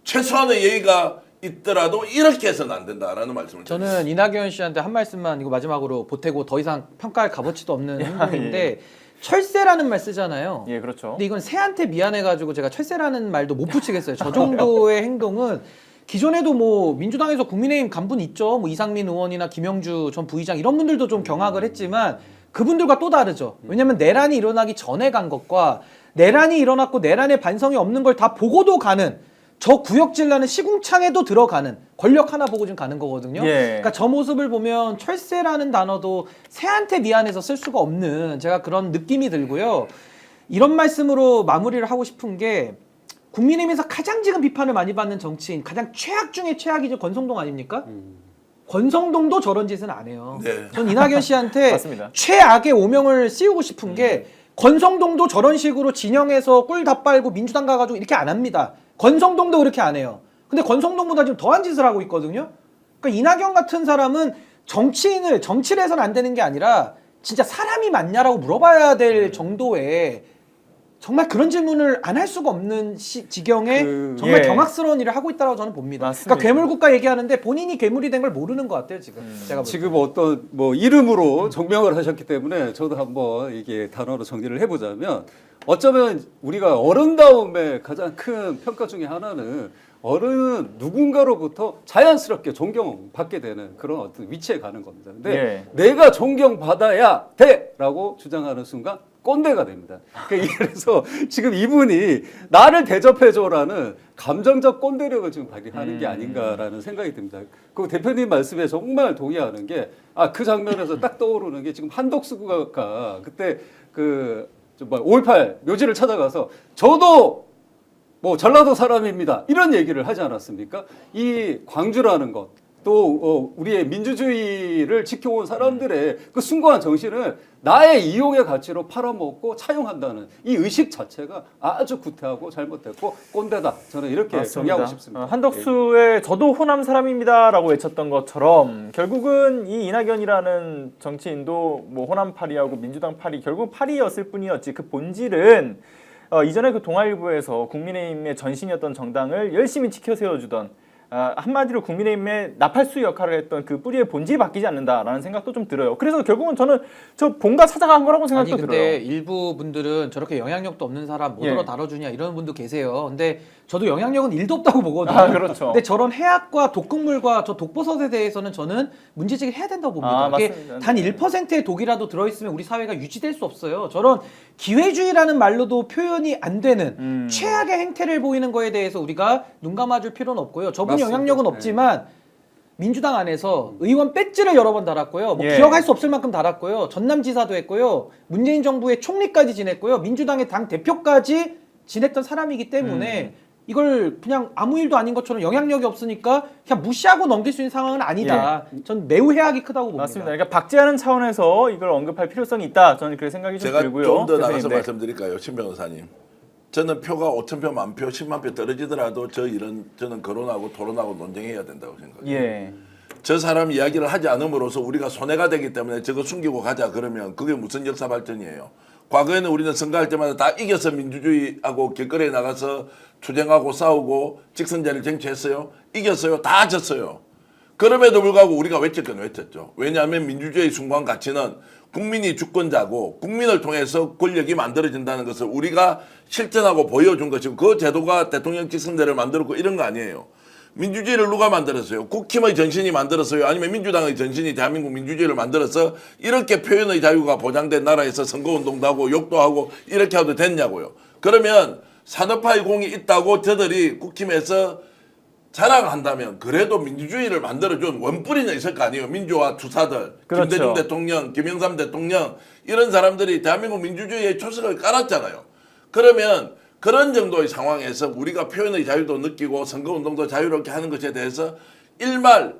최소한의 예의가 있더라도 이렇게 해서는 안 된다라는 말씀을 드립니다. 저는 이낙연 씨한테 한 말씀만 이거 마지막으로 보태고 더 이상 평가할 값어치도 없는 행동인데 철새라는 말 쓰잖아요. 예, 그렇죠. 근데 이건 새한테 미안해가지고 제가 철새라는 말도 못 붙이겠어요. 저 정도의 행동은 기존에도 뭐 민주당에서 국민의힘 간분 있죠. 뭐 이상민 의원이나 김영주 전 부의장 이런 분들도 좀 경악을 했지만 그분들과 또 다르죠. 왜냐하면 내란이 일어나기 전에 간 것과 내란이 일어났고 내란의 반성이 없는 걸 다 보고도 가는 저 구역질나는 시궁창에도 들어가는 권력 하나 보고 좀 가는 거거든요. 예. 그러니까 저 모습을 보면 철새라는 단어도 새한테 미안해서 쓸 수가 없는 제가 그런 느낌이 들고요. 이런 말씀으로 마무리를 하고 싶은 게 국민의힘에서 가장 지금 비판을 많이 받는 정치인 가장 최악 중에 최악이죠. 권성동 아닙니까? 권성동도 저런 짓은 안 해요. 네. 전 이낙연 씨한테 맞습니다. 최악의 오명을 씌우고 싶은 게 권성동도 저런 식으로 진영에서 꿀 다 빨고 민주당 가가지고 이렇게 안 합니다. 권성동도 그렇게 안 해요. 근데 권성동보다 지금 더한 짓을 하고 있거든요. 그러니까 이낙연 같은 사람은 정치를 해서는 안 되는 게 아니라 진짜 사람이 맞냐라고 물어봐야 될 정도의 정말 그런 질문을 안 할 수가 없는 지경에 그- 정말 예. 경악스러운 일을 하고 있다고 저는 봅니다. 맞습니다. 그러니까 괴물국가 얘기하는데 본인이 괴물이 된 걸 모르는 것 같아요 지금. 제가 볼 때. 지금 어떤 뭐 이름으로 종명을 하셨기 때문에 저도 한번 이게 단어로 정리를 해보자면 어쩌면 우리가 어른다움의 가장 큰 평가 중에 하나는 어른은 누군가로부터 자연스럽게 존경받게 되는 그런 어떤 위치에 가는 겁니다. 근데 예. 내가 존경받아야 돼라고 주장하는 순간 꼰대가 됩니다. 그러니까 그래서 지금 이분이 나를 대접해줘라는 감정적 꼰대력을 지금 발휘하는 게 아닌가라는 생각이 듭니다. 그 대표님 말씀에 정말 동의하는 게 그 장면에서 딱 떠오르는 게 지금 한덕수가 그때 그 5.18 묘지를 찾아가서 저도 뭐 전라도 사람입니다. 이런 얘기를 하지 않았습니까? 이 광주라는 것, 또 우리의 민주주의를 지켜온 사람들의 그 숭고한 정신을 나의 이용의 가치로 팔아먹고 차용한다는 이 의식 자체가 아주 구태하고 잘못됐고 꼰대다. 저는 이렇게 정의하고 싶습니다. 한덕수의 저도 호남 사람입니다라고 외쳤던 것처럼 결국은 이 이낙연이라는 정치인도 뭐 호남 파리하고 민주당 파리 결국 파리였을 뿐이었지 그 본질은 이전에 그 동아일보에서 국민의힘의 전신이었던 정당을 열심히 치켜 세워주던 한마디로 국민의힘의 나팔수 역할을 했던 그 뿌리의 본질이 바뀌지 않는다라는 생각도 좀 들어요. 그래서 결국은 저는 저 본가 찾아간 거라고 생각도 아니 근데 들어요. 일부 분들은 저렇게 영향력도 없는 사람 예. 뭐더러 다뤄주냐 이런 분도 계세요. 근데 저도 영향력은 1도 없다고 보거든요. 아, 그렇죠. 근데 저런 해악과 독극물과 저 독버섯에 대해서는 저는 문제제기를 해야 된다고 봅니다. 아, 그게 맞습니다. 단 1%의 독이라도 들어있으면 우리 사회가 유지될 수 없어요. 저런 기회주의라는 말로도 표현이 안 되는 최악의 행태를 보이는 거에 대해서 우리가 눈 감아줄 필요는 없고요. 저분 맞습니다. 영향력은 없지만 민주당 안에서 의원 배지를 여러 번 달았고요. 뭐 예. 기억할 수 없을 만큼 달았고요. 전남지사도 했고요. 문재인 정부의 총리까지 지냈고요. 민주당의 당 대표까지 지냈던 사람이기 때문에 이걸 그냥 아무 일도 아닌 것처럼 영향력이 없으니까 그냥 무시하고 넘길 수 있는 상황은 아니다. 전 매우 해악이 크다고 봅니다. 맞습니다. 그러니까 박제하는 차원에서 이걸 언급할 필요성이 있다. 저는 그렇게 생각이 좀 제가 들고요. 좀 더 나가서 대표님, 네. 말씀드릴까요, 신 변호사님? 저는 표가 5,000표, 10,000표, 10만 표 떨어지더라도 저는 거론하고 토론하고 논쟁해야 된다고 생각해요. 예. 저 사람 이야기를 하지 않음으로써 우리가 손해가 되기 때문에 저거 숨기고 가자 그러면 그게 무슨 역사 발전이에요? 과거에는 우리는 선거할 때마다 다 이겨서 민주주의하고 길거리에 나가서 투쟁하고 싸우고 직선제를 쟁취했어요. 이겼어요. 다 졌어요. 그럼에도 불구하고 우리가 외쳤죠. 왜냐하면 민주주의의 숭고한 가치는 국민이 주권자고 국민을 통해서 권력이 만들어진다는 것을 우리가 실천하고 보여준 것이고 그 제도가 대통령 직선제를 만들었고 이런 거 아니에요. 민주주의를 누가 만들었어요? 국힘의 전신이 만들었어요? 아니면 민주당의 전신이 대한민국 민주주의를 만들어서 이렇게 표현의 자유가 보장된 나라에서 선거운동도 하고 욕도 하고 이렇게 해도 됐냐고요. 그러면 산업화의 공이 있다고 저들이 국힘에서 자랑한다면 그래도 민주주의를 만들어준 원뿌리는 있을 거 아니에요. 민주화 투사들, 그렇죠. 김대중 대통령, 김영삼 대통령 이런 사람들이 대한민국 민주주의의 초석을 깔았잖아요. 그러면 그런 정도의 상황에서 우리가 표현의 자유도 느끼고 선거운동도 자유롭게 하는 것에 대해서 일말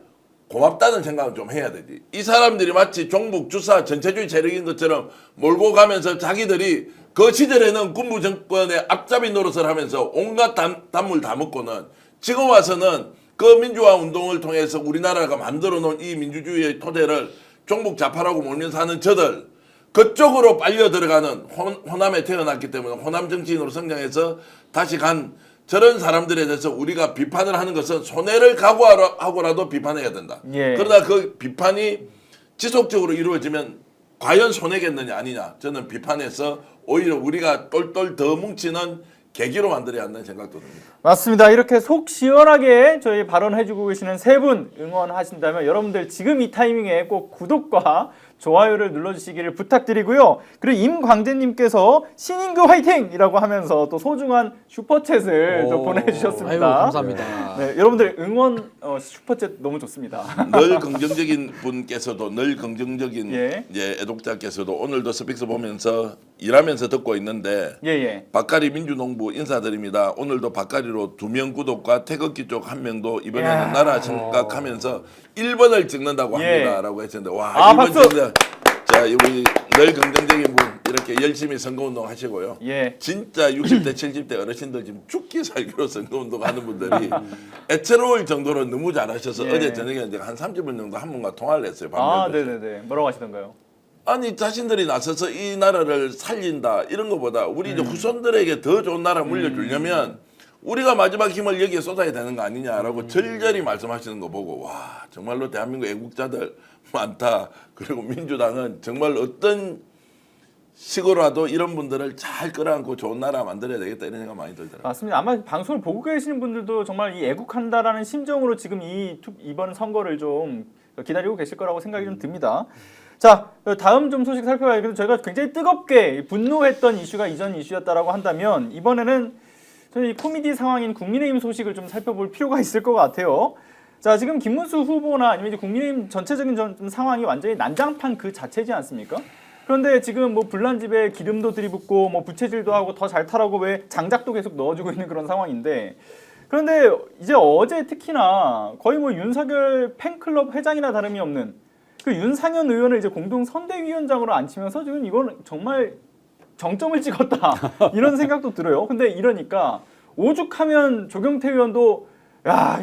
고맙다는 생각은 좀 해야 되지. 이 사람들이 마치 종북 주사 전체주의 세력인 것처럼 몰고 가면서 자기들이 그 시절에는 군부 정권의 앞잡이 노릇을 하면서 온갖 단물 다 먹고는 지금 와서는 그 민주화 운동을 통해서 우리나라가 만들어 놓은 이 민주주의의 토대를 종북 좌파라고 몰면서 하는 저들 그쪽으로 빨려 들어가는 호남에 태어났기 때문에 호남 정치인으로 성장해서 다시 간 저런 사람들에 대해서 우리가 비판을 하는 것은 손해를 각오하고라도 비판해야 된다. 예. 그러나 그 비판이 지속적으로 이루어지면 과연 손해겠느냐 아니냐. 저는 비판해서 오히려 우리가 똘똘 더 뭉치는 계기로 만들어야 한다는 생각도 듭니다. 맞습니다. 이렇게 속 시원하게 저희 발언해주고 계시는 세 분 응원하신다면 여러분들 지금 이 타이밍에 꼭 구독과 좋아요를 눌러주시기를 부탁드리고요. 그리고 임광재님께서 신인규 화이팅이라고 하면서 또 소중한 슈퍼챗을 또 오. 보내주셨습니다. 아유 감사합니다. 네, 여러분들 응원 슈퍼챗 너무 좋습니다. 늘 긍정적인 분께서도 늘 긍정적인 예. 이제 애독자께서도 오늘도 스픽스 보면서 일하면서 듣고 있는데 예예. 박가리 민주농부 인사드립니다. 오늘도 박가리로 2명 구독과 태극기 쪽 1명도 이번에는 이야. 나라 생각하면서 1번을 찍는다고 예. 합니다라고 했는데 와 아, 1번 박수! 찍는다. 자 우리 늘 긍정적인 분 이렇게 열심히 선거운동 하시고요. 예. 진짜 60대 70대 어르신들 지금 죽기 살기로 선거운동 하는 분들이 애처로울 정도로 너무 잘하셔서 예. 어제 저녁에 이제 한 30분 정도 한 분과 통화를 했어요. 아, 밤에. 네네네. 뭐라고 하시던가요? 아니 자신들이 나서서 이 나라를 살린다 이런 것보다 우리 이제 후손들에게 더 좋은 나라 물려주려면 우리가 마지막 힘을 여기에 쏟아야 되는 거 아니냐라고 절절히 말씀하시는 거 보고 와 정말로 대한민국 애국자들 많다. 그리고 민주당은 정말 어떤 식으로라도 이런 분들을 잘 끌어안고 좋은 나라 만들어야 되겠다 이런 생각 많이 들더라고요. 맞습니다. 아마 방송을 보고 계시는 분들도 정말 이 애국한다라는 심정으로 지금 이번 선거를 좀 기다리고 계실 거라고 생각이 좀 듭니다. 자, 다음 좀 소식 살펴봐야겠는데 저희가 굉장히 뜨겁게 분노했던 이슈가 이전 이슈였다라고 한다면 이번에는 저희 코미디 상황인 국민의힘 소식을 좀 살펴볼 필요가 있을 것 같아요. 자, 지금 김문수 후보나 아니면 이제 국민의힘 전체적인 좀 상황이 완전히 난장판 그 자체지 않습니까? 그런데 지금 뭐 불난집에 기름도 들이붓고 뭐 부채질도 하고 더 잘 타라고 왜 장작도 계속 넣어주고 있는 그런 상황인데 그런데 이제 어제 특히나 거의 뭐 윤석열 팬클럽 회장이나 다름이 없는 그 윤상현 의원을 이제 공동 선대위원장으로 앉히면서 지금 이건 정말 정점을 찍었다 이런 생각도 들어요. 근데 이러니까 오죽하면 조경태 의원도 야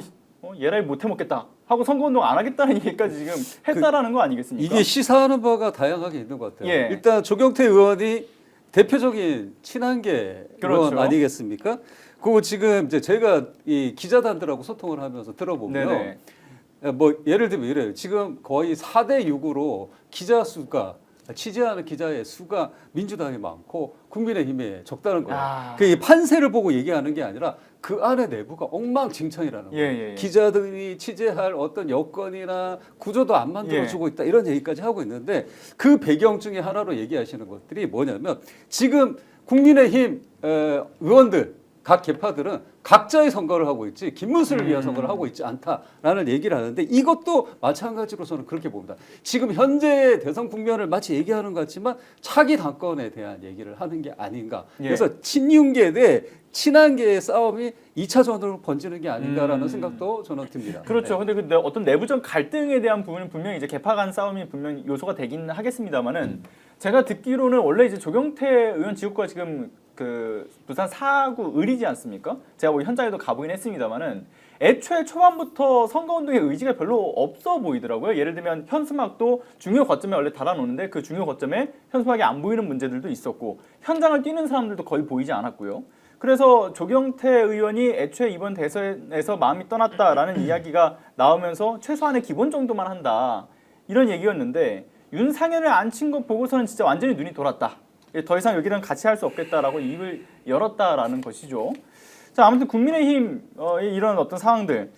얘를 못 해먹겠다 하고 선거운동 안 하겠다는 얘기까지 지금 했다라는 거 아니겠습니까? 이게 시사하는 바가 다양하게 있는 것 같아요. 예. 일단 조경태 의원이 대표적인 친한계 그렇죠. 의원 아니겠습니까? 그리고 지금 이제 제가 이 기자단들하고 소통을 하면서 들어보면 네네. 뭐 예를 들면 이래요. 지금 거의 4대 6으로 기자 수가 취재하는 기자의 수가 민주당이 많고 국민의힘에 적다는 거예요. 그 판세를 보고 얘기하는 게 아니라 그 안에 내부가 엉망진창이라는 거예요. 예. 기자들이 취재할 어떤 여건이나 구조도 안 만들어주고 있다 이런 얘기까지 하고 있는데 그 배경 중에 하나로 얘기하시는 것들이 뭐냐면 지금 국민의힘 의원들 각 계파들은 각자의 선거를 하고 있지 김문수를 위한 선거를 하고 있지 않다라는 얘기를 하는데 이것도 마찬가지로 저는 그렇게 봅니다. 지금 현재의 대선 국면을 마치 얘기하는 것 같지만 차기 당권에 대한 얘기를 하는 게 아닌가. 그래서 친윤계 대 친한계의 싸움이 2차전으로 번지는 게 아닌가라는 생각도 저는 듭니다. 그렇죠. 근데 그 어떤 내부적 갈등에 대한 부분은 분명히 이제 개파 간 싸움이 분명히 요소가 되긴 하겠습니다만은 제가 듣기로는 원래 이제 조경태 의원 지역구가 지금 그 부산 사구 을이지 않습니까? 제가 뭐 현장에도 가보긴 했습니다만은 애초에 초반부터 선거운동의 의지가 별로 없어 보이더라고요. 예를 들면 현수막도 중요 거점에 원래 달아놓는데 그 중요 거점에 현수막이 안 보이는 문제들도 있었고 현장을 뛰는 사람들도 거의 보이지 않았고요. 그래서 조경태 의원이 애초에 이번 대선에서 마음이 떠났다라는 이야기가 나오면서 최소한의 기본 정도만 한다 이런 얘기였는데 윤상현을 앉힌 것 보고서는 진짜 완전히 눈이 돌았다. 더 이상 여기랑 같이 할 수 없겠다라고 입을 열었다라는 것이죠. 자, 아무튼 국민의힘 이런 어떤 상황들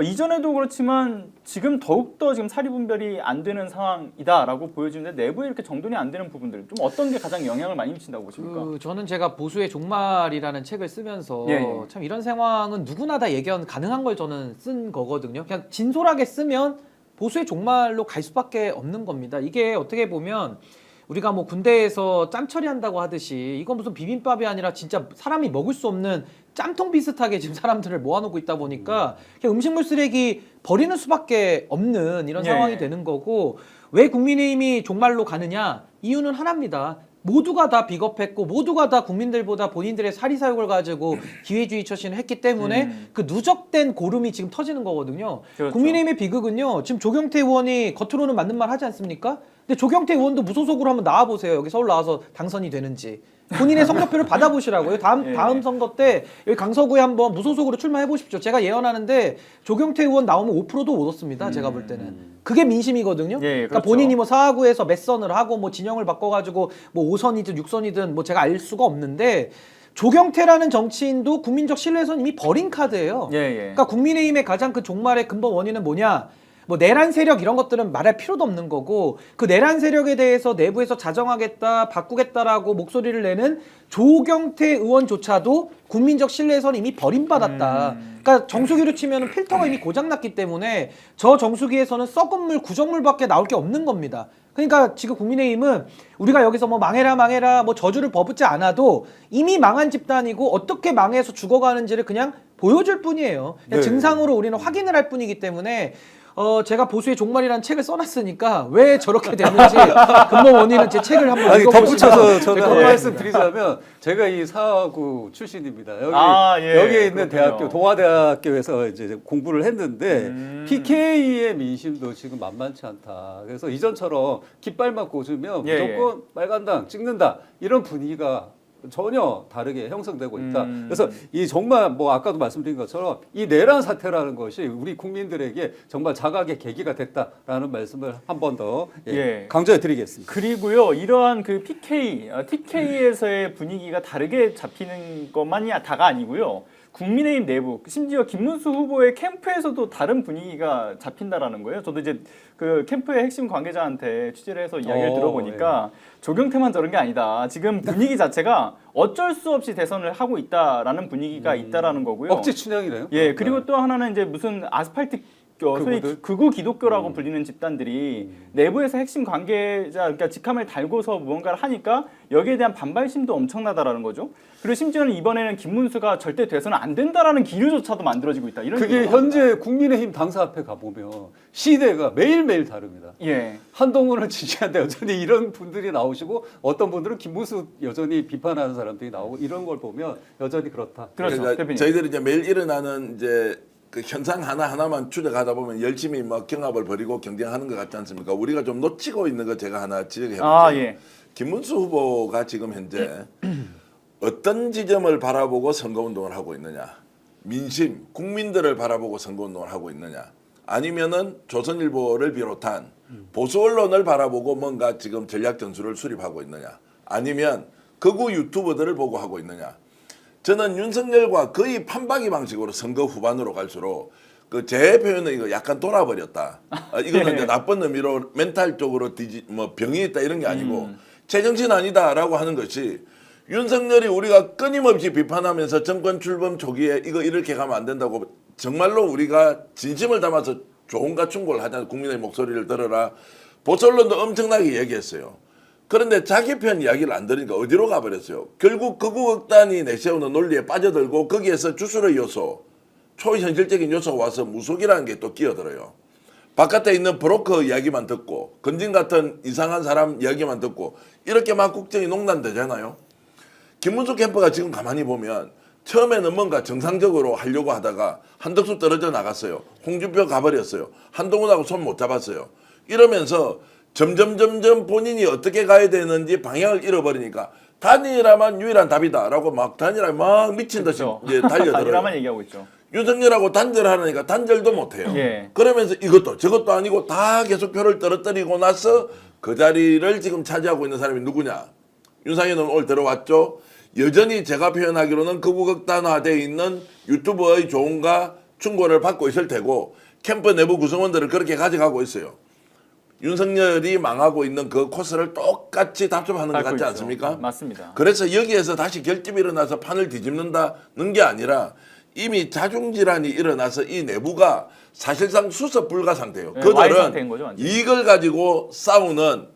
이전에도 그렇지만 지금 더욱더 지금 사리분별이 안 되는 상황이다라고 보여지는데 내부에 이렇게 정돈이 안 되는 부분들 좀 어떤 게 가장 영향을 많이 미친다고 보십니까? 저는 제가 보수의 종말이라는 책을 쓰면서 예. 참 이런 상황은 누구나 다 예견 가능한 걸 저는 쓴 거거든요. 그냥 진솔하게 쓰면 보수의 종말로 갈 수밖에 없는 겁니다. 이게 어떻게 보면 우리가 뭐 군대에서 짬 처리한다고 하듯이 이건 무슨 비빔밥이 아니라 진짜 사람이 먹을 수 없는 짬통 비슷하게 지금 사람들을 모아놓고 있다 보니까 그냥 음식물 쓰레기 버리는 수밖에 없는 이런 상황이 되는 거고 왜 국민의힘이 종말로 가느냐 이유는 하나입니다. 모두가 다 비겁했고 모두가 다 국민들보다 본인들의 사리사욕을 가지고 기회주의 처신을 했기 때문에 그 누적된 고름이 지금 터지는 거거든요. 그렇죠. 국민의힘의 비극은요. 지금 조경태 의원이 겉으로는 맞는 말 하지 않습니까? 근데 조경태 의원도 무소속으로 한번 나와보세요. 여기 서울 나와서 당선이 되는지. 본인의 성적표를 받아보시라고요. 다음 선거 때 여기 강서구에 한번 무소속으로 출마해 보십시오. 제가 예언하는데 조경태 의원 나오면 5%도 못 얻습니다. 제가 볼 때는. 그게 민심이거든요. 그렇죠. 그러니까 본인이 뭐 사하구에서 몇 선을 하고 뭐 진영을 바꿔가지고 뭐 5선이든 6선이든 뭐 제가 알 수가 없는데 조경태라는 정치인도 국민적 신뢰선 이미 버린 카드예요. 그러니까 국민의힘의 가장 그 종말의 근본 원인은 뭐냐? 뭐 내란 세력 이런 것들은 말할 필요도 없는 거고 그 내란 세력에 대해서 내부에서 자정하겠다 바꾸겠다라고 목소리를 내는 조경태 의원조차도 국민적 신뢰선 이미 버림받았다. 그러니까 정수기로 치면 필터가 이미 고장났기 때문에 저 정수기에서는 썩은 물 구정물밖에 나올 게 없는 겁니다. 그러니까 지금 국민의힘은 우리가 여기서 뭐 망해라 뭐 저주를 퍼붓지 않아도 이미 망한 집단이고 어떻게 망해서 죽어가는지를 그냥 보여줄 뿐이에요. 그냥 증상으로 우리는 확인을 할 뿐이기 때문에 제가 보수의 종말이라는 책을 써놨으니까 왜 저렇게 됐는지 근본 원인은 제 책을 한번 아니 읽어보시면 덧붙여서 저는 될것 한 같아요. 말씀 드리자면 제가 이 사하구 출신입니다. 여기에 있는 그렇군요. 대학교 동아대학교에서 이제 공부를 했는데 PK의 민심도 지금 만만치 않다. 그래서 이전처럼 깃발만 꽂으면 예, 무조건 빨간당 찍는다 이런 분위기가 전혀 다르게 형성되고 있다. 그래서 이 정말 뭐 아까도 말씀드린 것처럼 이 내란 사태라는 것이 우리 국민들에게 정말 자각의 계기가 됐다라는 말씀을 한 번 더 예. 강조해 드리겠습니다. 그리고요, 이러한 그 TK에서의 분위기가 다르게 잡히는 것만이 다가 아니고요. 국민의힘 내부, 심지어 김문수 후보의 캠프에서도 다른 분위기가 잡힌다라는 거예요. 저도 이제 그 캠프의 핵심 관계자한테 취재를 해서 이야기를 들어보니까 조경태만 저런 게 아니다. 지금 분위기 자체가 어쩔 수 없이 대선을 하고 있다라는 분위기가 있다라는 거고요. 억지 춘향이네요. 예, 그리고 또 하나는 이제 무슨 아스팔트 소위 극우들? 극우 기독교라고 불리는 집단들이 내부에서 핵심 관계자, 그러니까 직함을 달고서 무언가를 하니까 여기에 대한 반발심도 엄청나다라는 거죠. 그리고 심지어는 이번에는 김문수가 절대 돼서는 안 된다라는 기류조차도 만들어지고 있다. 이런 그게 얘기가 현재 국민의힘 당사 앞에 가보면 시대가 매일매일 다릅니다. 예. 한동훈을 지지하는데 여전히 이런 분들이 나오시고 어떤 분들은 김문수 여전히 비판하는 사람들이 나오고 이런 걸 보면 여전히 그렇다. 그렇죠. 그러니까 대표님. 저희들이 이제 매일 일어나는 이제 그 현상 하나하나만 추적하다 보면 열심히 뭐 경합을 벌이고 경쟁하는 것 같지 않습니까? 우리가 좀 놓치고 있는 거 제가 하나 지적해 볼게요. 아, 예. 김문수 후보가 지금 현재 어떤 지점을 바라보고 선거운동을 하고 있느냐, 민심, 국민들을 바라보고 선거운동을 하고 있느냐, 아니면은 조선일보를 비롯한 보수 언론을 바라보고 뭔가 지금 전략 전술을 수립하고 있느냐, 아니면 극우 유튜버들을 보고 하고 있느냐. 저는 윤석열과 거의 판박이 방식으로 선거 후반으로 갈수록 그 제 표현은 이거 약간 돌아버렸다. 이거는 예. 이제 나쁜 의미로 멘탈적으로 뭐 병이 있다 이런 게 아니고 제정신 아니다라고 하는 것이 윤석열이 우리가 끊임없이 비판하면서 정권 출범 초기에 이거 이렇게 가면 안 된다고 정말로 우리가 진심을 담아서 조언과 충고를 하자. 국민의 목소리를 들어라. 보수 언론도 엄청나게 얘기했어요. 그런데 자기 편 이야기를 안 들으니까 어디로 가버렸어요. 결국 극우 극단이 내세우는 논리에 빠져들고 거기에서 주술의 요소, 초현실적인 요소가 와서 무속이라는 게 또 끼어들어요. 바깥에 있는 브로커 이야기만 듣고 건진 같은 이상한 사람 이야기만 듣고 이렇게 막 국정이 농단되잖아요. 김문수 캠프가 지금 가만히 보면 처음에는 뭔가 정상적으로 하려고 하다가 한덕수 떨어져 나갔어요. 홍준표 가버렸어요. 한동훈하고 손 못 잡았어요. 이러면서 점점 본인이 어떻게 가야 되는지 방향을 잃어버리니까 단일화만 유일한 답이다라고 막 단일화 막 미친 듯이 그렇죠. 이제 달려들어요. 단일화만 얘기하고 있죠. 윤석열하고 단절하니까 단절도 못해요. 예. 그러면서 이것도 저것도 아니고 다 계속 표를 떨어뜨리고 나서 그 자리를 지금 차지하고 있는 사람이 누구냐. 윤상현은 오늘 들어왔죠. 여전히 제가 표현하기로는 극우극단화되어 있는 유튜버의 조언과 충고를 받고 있을 테고 캠프 내부 구성원들을 그렇게 가져가고 있어요. 윤석열이 망하고 있는 그 코스를 똑같이 답습하는 것 밟고 같지 있죠. 않습니까? 맞습니다. 그래서 여기에서 다시 결집이 일어나서 판을 뒤집는다는 게 아니라 이미 자중질환이 일어나서 이 내부가 사실상 수습 불가 상태예요. 네, 와해 상태인 그들은 거죠, 완전히. 이걸 가지고 싸우는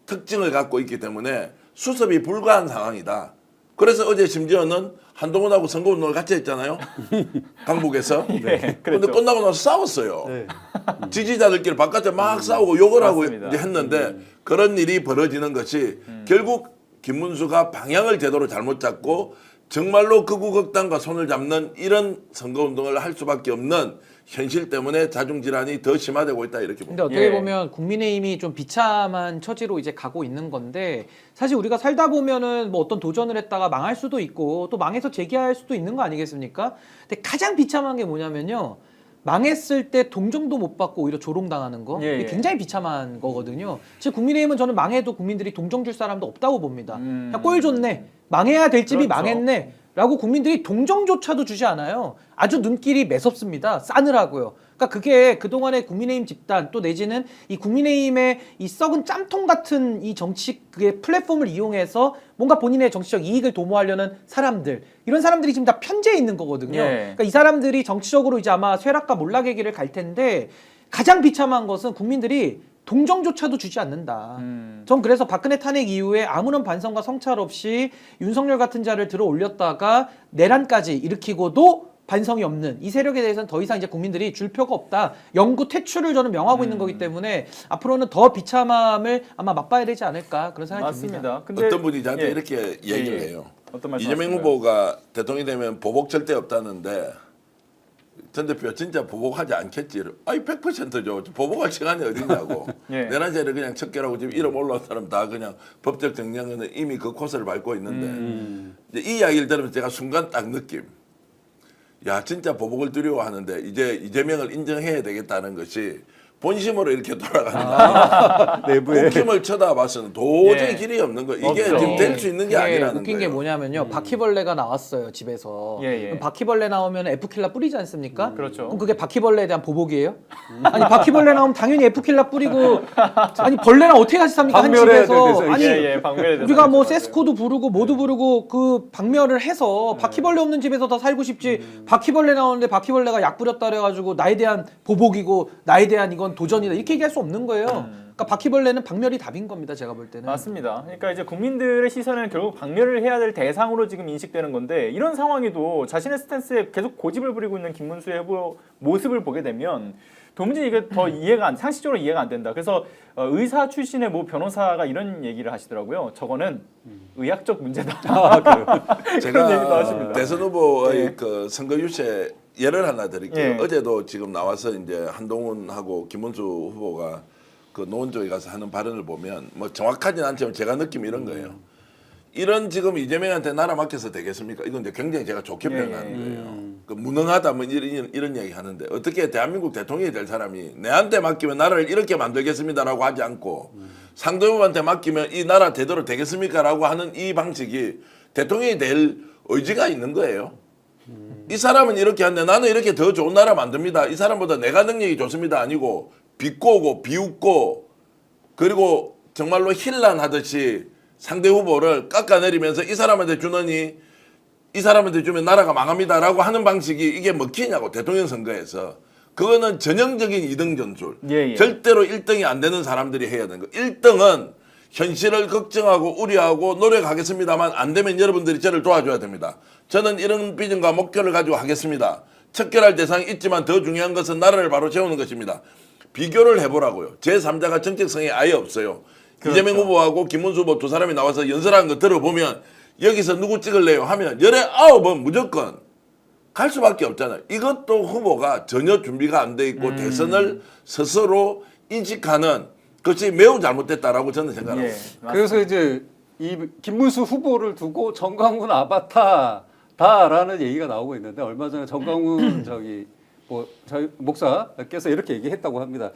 특징을 갖고 있기 때문에 수습이 불가한 상황이다. 그래서 어제 심지어는 한동훈하고 선거운동을 같이 했잖아요. 강북에서. 예, 그런데 그랬죠. 끝나고 나서 싸웠어요. 네. 지지자들끼리 바깥에 막 싸우고 욕을 하고 맞습니다. 이제 했는데 그런 일이 벌어지는 것이 결국 김문수가 방향을 제대로 잘못 잡고 정말로 극우 극단과 손을 잡는 이런 선거운동을 할 수밖에 없는 현실 때문에 자중질환이 더 심화되고 있다 이렇게 봅니다. 근데 어떻게 예. 보면 국민의힘이 좀 비참한 처지로 이제 가고 있는 건데 사실 우리가 살다 보면은 뭐 어떤 도전을 했다가 망할 수도 있고 또 망해서 재기할 수도 있는 거 아니겠습니까? 근데 가장 비참한 게 뭐냐면요. 망했을 때 동정도 못 받고 오히려 조롱당하는 거 예, 이게 예. 굉장히 비참한 거거든요. 즉 국민의힘은 저는 망해도 국민들이 동정 줄 사람도 없다고 봅니다. 그냥 꼴 좋네. 망해야 될 집이 그렇죠. 망했네. 라고 국민들이 동정조차도 주지 않아요. 아주 눈길이 매섭습니다. 싸늘하고요. 그러니까 그게 그동안의 국민의힘 집단 또 내지는 이 국민의힘의 이 썩은 짬통 같은 이 정치 그의 플랫폼을 이용해서 뭔가 본인의 정치적 이익을 도모하려는 사람들 이런 사람들이 지금 다 편재해 있는 거거든요. 예. 그러니까 이 사람들이 정치적으로 이제 아마 쇠락과 몰락의 길을 갈 텐데 가장 비참한 것은 국민들이 동정조차도 주지 않는다. 전 그래서 박근혜 탄핵 이후에 아무런 반성과 성찰 없이 윤석열 같은 자를 들어 올렸다가 내란까지 일으키고도 반성이 없는 이 세력에 대해서는 더 이상 이제 국민들이 줄 표가 없다. 영구 퇴출을 저는 명하고 있는 거기 때문에 앞으로는 더 비참함을 아마 맛봐야 되지 않을까 그런 생각이 듭니다. 맞습니다. 근데 어떤 분이 저한테 예. 이렇게 얘기를 해요. 어떤 말씀 이재명 하실까요? 후보가 대통령이 되면 보복 절대 없다는데 전 대표 진짜 보복하지 않겠지. 아니 100%죠. 보복할 시간이 어딨냐고. 예. 내란 세를 그냥 척결하고 지금 이름 올라온 사람 다 그냥 법적 정량은 이미 그 코스를 밟고 있는데 이제 이 이야기를 들으면서 제가 순간 딱 느낌. 야 진짜 보복을 두려워하는데 이제 이재명을 인정해야 되겠다는 것이 본심으로 이렇게 돌아간다. 내부에 국힘을 쳐다봐서는 도저히 예. 길이 없는 거. 이게 없죠. 지금 될 수 있는 게 이게 아니라는 웃긴 거예요. 게 뭐냐면요. 바퀴벌레가 나왔어요 집에서. 예, 예. 그럼 바퀴벌레 나오면 에프킬라 뿌리지 않습니까? 그렇죠. 그럼 그게 바퀴벌레에 대한 보복이에요? 아니 바퀴벌레 나오면 당연히 에프킬라 뿌리고 아니 벌레랑 어떻게 같이 삽니까 한 박멸해야 집에서? 될 대상이지. 아니 예, 방면에 우리가 뭐 대해서 세스코도 부르고 모두 부르고 그 박멸을 해서 바퀴벌레 없는 집에서 더 살고 싶지. 바퀴벌레 나오는데 바퀴벌레가 약 뿌렸다 그래가지고 나에 대한 보복이고 나에 대한 이건 도전이다 이렇게 얘기할 수 없는 거예요. 그러니까 바퀴벌레는 박멸이 답인 겁니다. 제가 볼 때는. 맞습니다. 그러니까 이제 국민들의 시선은 결국 박멸을 해야 될 대상으로 지금 인식되는 건데 이런 상황에도 자신의 스탠스에 계속 고집을 부리고 있는 김문수의 후보 모습을 보게 되면 도무지 이게 더 상식적으로 이해가 안 된다. 그래서 의사 출신의 모 변호사가 이런 얘기를 하시더라고요. 저거는 의학적 문제다. 그런 얘기도 하십니다. 제가 대선 후보의 예. 그 선거 유세 예를 하나 드릴게요. 예. 어제도 지금 나와서 이제 한동훈하고 김문수 후보가 그 노원 쪽에 가서 하는 발언을 보면 뭐 정확하진 않지만 제가 느낌이 이런 거예요. 이런 지금 이재명한테 나라 맡겨서 되겠습니까? 이건 이제 굉장히 제가 좋게 표현하는 거예요. 그 무능하다 뭐 이런 이야기 하는데 어떻게 대한민국 대통령이 될 사람이 내한테 맡기면 나라를 이렇게 만들겠습니다라고 하지 않고 상대국한테 맡기면 이 나라 제대로 되겠습니까라고 하는 이 방식이 대통령이 될 의지가 있는 거예요. 이 사람은 이렇게 하는데 나는 이렇게 더 좋은 나라 만듭니다. 이 사람보다 내가 능력이 좋습니다. 아니고 비꼬고 비웃고 그리고 정말로 힐난하듯이 상대 후보를 깎아내리면서 이 사람한테 주느니 이 사람한테 주면 나라가 망합니다라고 하는 방식이 이게 먹히냐고 대통령 선거에서. 그거는 전형적인 이등 전술. 예, 예. 절대로 1등이 안 되는 사람들이 해야 되는 거. 1등은 현실을 걱정하고 우려하고 노력하겠습니다만 안 되면 여러분들이 저를 도와줘야 됩니다. 저는 이런 비전과 목표를 가지고 하겠습니다. 척결할 대상이 있지만 더 중요한 것은 나라를 바로 세우는 것입니다. 비교를 해보라고요. 제3자가 정책성이 아예 없어요. 그렇죠. 이재명 후보하고 김문수 후보 두 사람이 나와서 연설하는 거 들어보면 여기서 누구 찍을래요 하면 열에 9번 무조건 갈 수밖에 없잖아요. 이것도 후보가 전혀 준비가 안 돼 있고 대선을 스스로 인식하는 것이 매우 잘못됐다라고 저는 생각합니다. 예, 맞습니다. 그래서 이제 이 김문수 후보를 두고 정강훈 아바타다라는 얘기가 나오고 있는데 얼마 전에 정강훈 저희 목사께서 이렇게 얘기했다고 합니다.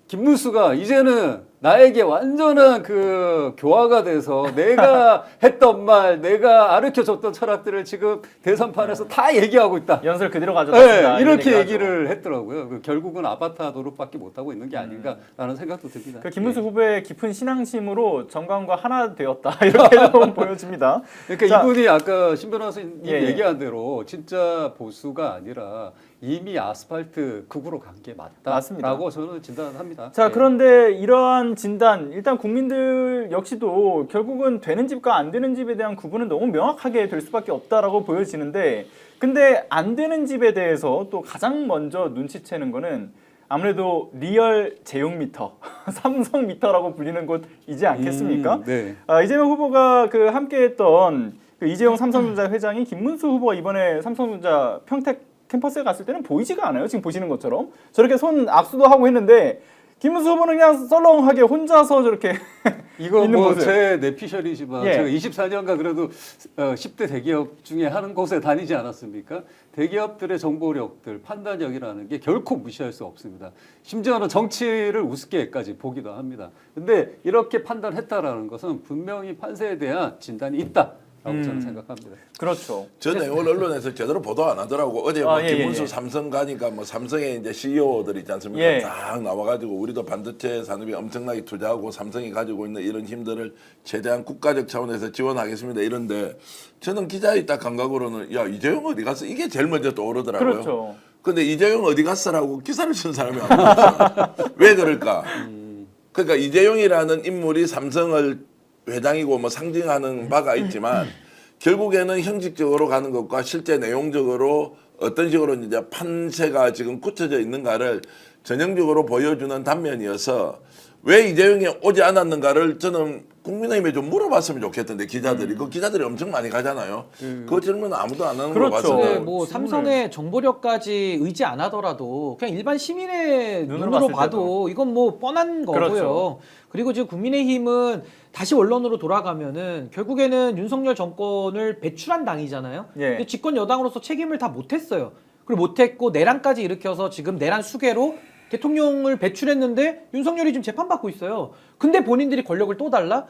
김문수가 이제는 나에게 완전한 그 교화가 돼서 내가 했던 말, 내가 가르쳐줬던 철학들을 지금 대선판에서 다 얘기하고 있다. 연설 그대로 가져갔습니다. 네, 이렇게 이런 얘기를 했더라고요. 그 결국은 아바타 노릇밖에 못하고 있는 게 아닌가라는 생각도 듭니다. 그 김문수 후보의 깊은 신앙심으로 정강과 하나 되었다 이렇게 좀 보여집니다. 그러니까 자, 이분이 아까 신 변호사님 예, 예. 얘기한 대로 진짜 보수가 아니라 이미 아스팔트 극으로 간 게 맞습니다. 맞다라고 저는 진단합니다. 자 예. 그런데 이러한 진단 일단 국민들 역시도 결국은 되는 집과 안 되는 집에 대한 구분은 너무 명확하게 될 수밖에 없다라고 보여지는데 근데 안 되는 집에 대해서 또 가장 먼저 눈치채는 거는 아무래도 리얼 제용 미터, 삼성 미터라고 불리는 곳이지 않겠습니까? 네. 이재명 후보가 그 함께했던 그 이재용 삼성전자 회장이 김문수 후보가 이번에 삼성전자 평택 캠퍼스에 갔을 때는 보이지가 않아요. 지금 보시는 것처럼 저렇게 손 악수도 하고 했는데 김문수 후보는 그냥 썰렁하게 혼자서 저렇게 이거 있는 뭐 모습. 제 내피셜이지만 예. 제가 24년간 그래도 10대 대기업 중에 하는 곳에 다니지 않았습니까? 대기업들의 정보력들, 판단력이라는 게 결코 무시할 수 없습니다. 심지어는 정치를 우습게까지 보기도 합니다. 근데 이렇게 판단했다라는 것은 분명히 판세에 대한 진단이 있다라고 저는 생각합니다. 그렇죠. 저 내용을 언론에서 제대로 보도 안 하더라고. 어제 뭐 예, 김문수 예. 삼성 가니까 뭐 삼성의 이제 CEO들 있지 않습니까? 예. 쫙 나와가지고 우리도 반도체 산업에 엄청나게 투자하고 삼성이 가지고 있는 이런 힘들을 최대한 국가적 차원에서 지원하겠습니다. 이런데 저는 기자의 딱 감각으로는 야 이재용 어디 갔어? 이게 제일 먼저 떠오르더라고요. 그렇죠. 근데 이재용 어디 갔어라고 기사를 쓴 사람이 없어요. 왜 그럴까? 그러니까 이재용이라는 인물이 삼성을 회장이고 뭐 상징하는 바가 있지만 결국에는 형식적으로 가는 것과 실제 내용적으로 어떤 식으로 이제 판세가 지금 굳혀져 있는가를 전형적으로 보여주는 단면이어서 왜 이재용이 오지 않았는가를 저는 국민의힘에 좀 물어봤으면 좋겠던데 기자들이 그 기자들이 엄청 많이 가잖아요. 그 질문 아무도 안 하는 거 그렇죠. 봤어요. 근데 뭐 삼성의 정보력까지 의지 안 하더라도 그냥 일반 시민의 눈으로 눈으로 봤을 봐도 이건 뭐 뻔한 거고요. 그렇죠. 그리고 지금 국민의힘은 다시 원론으로 돌아가면은 결국에는 윤석열 정권을 배출한 당이잖아요. 예. 근데 집권 여당으로서 책임을 다 못했어요. 그리고 못했고 내란까지 일으켜서 지금 내란 수괴로 대통령을 배출했는데 윤석열이 지금 재판받고 있어요. 근데 본인들이 권력을 또 달라?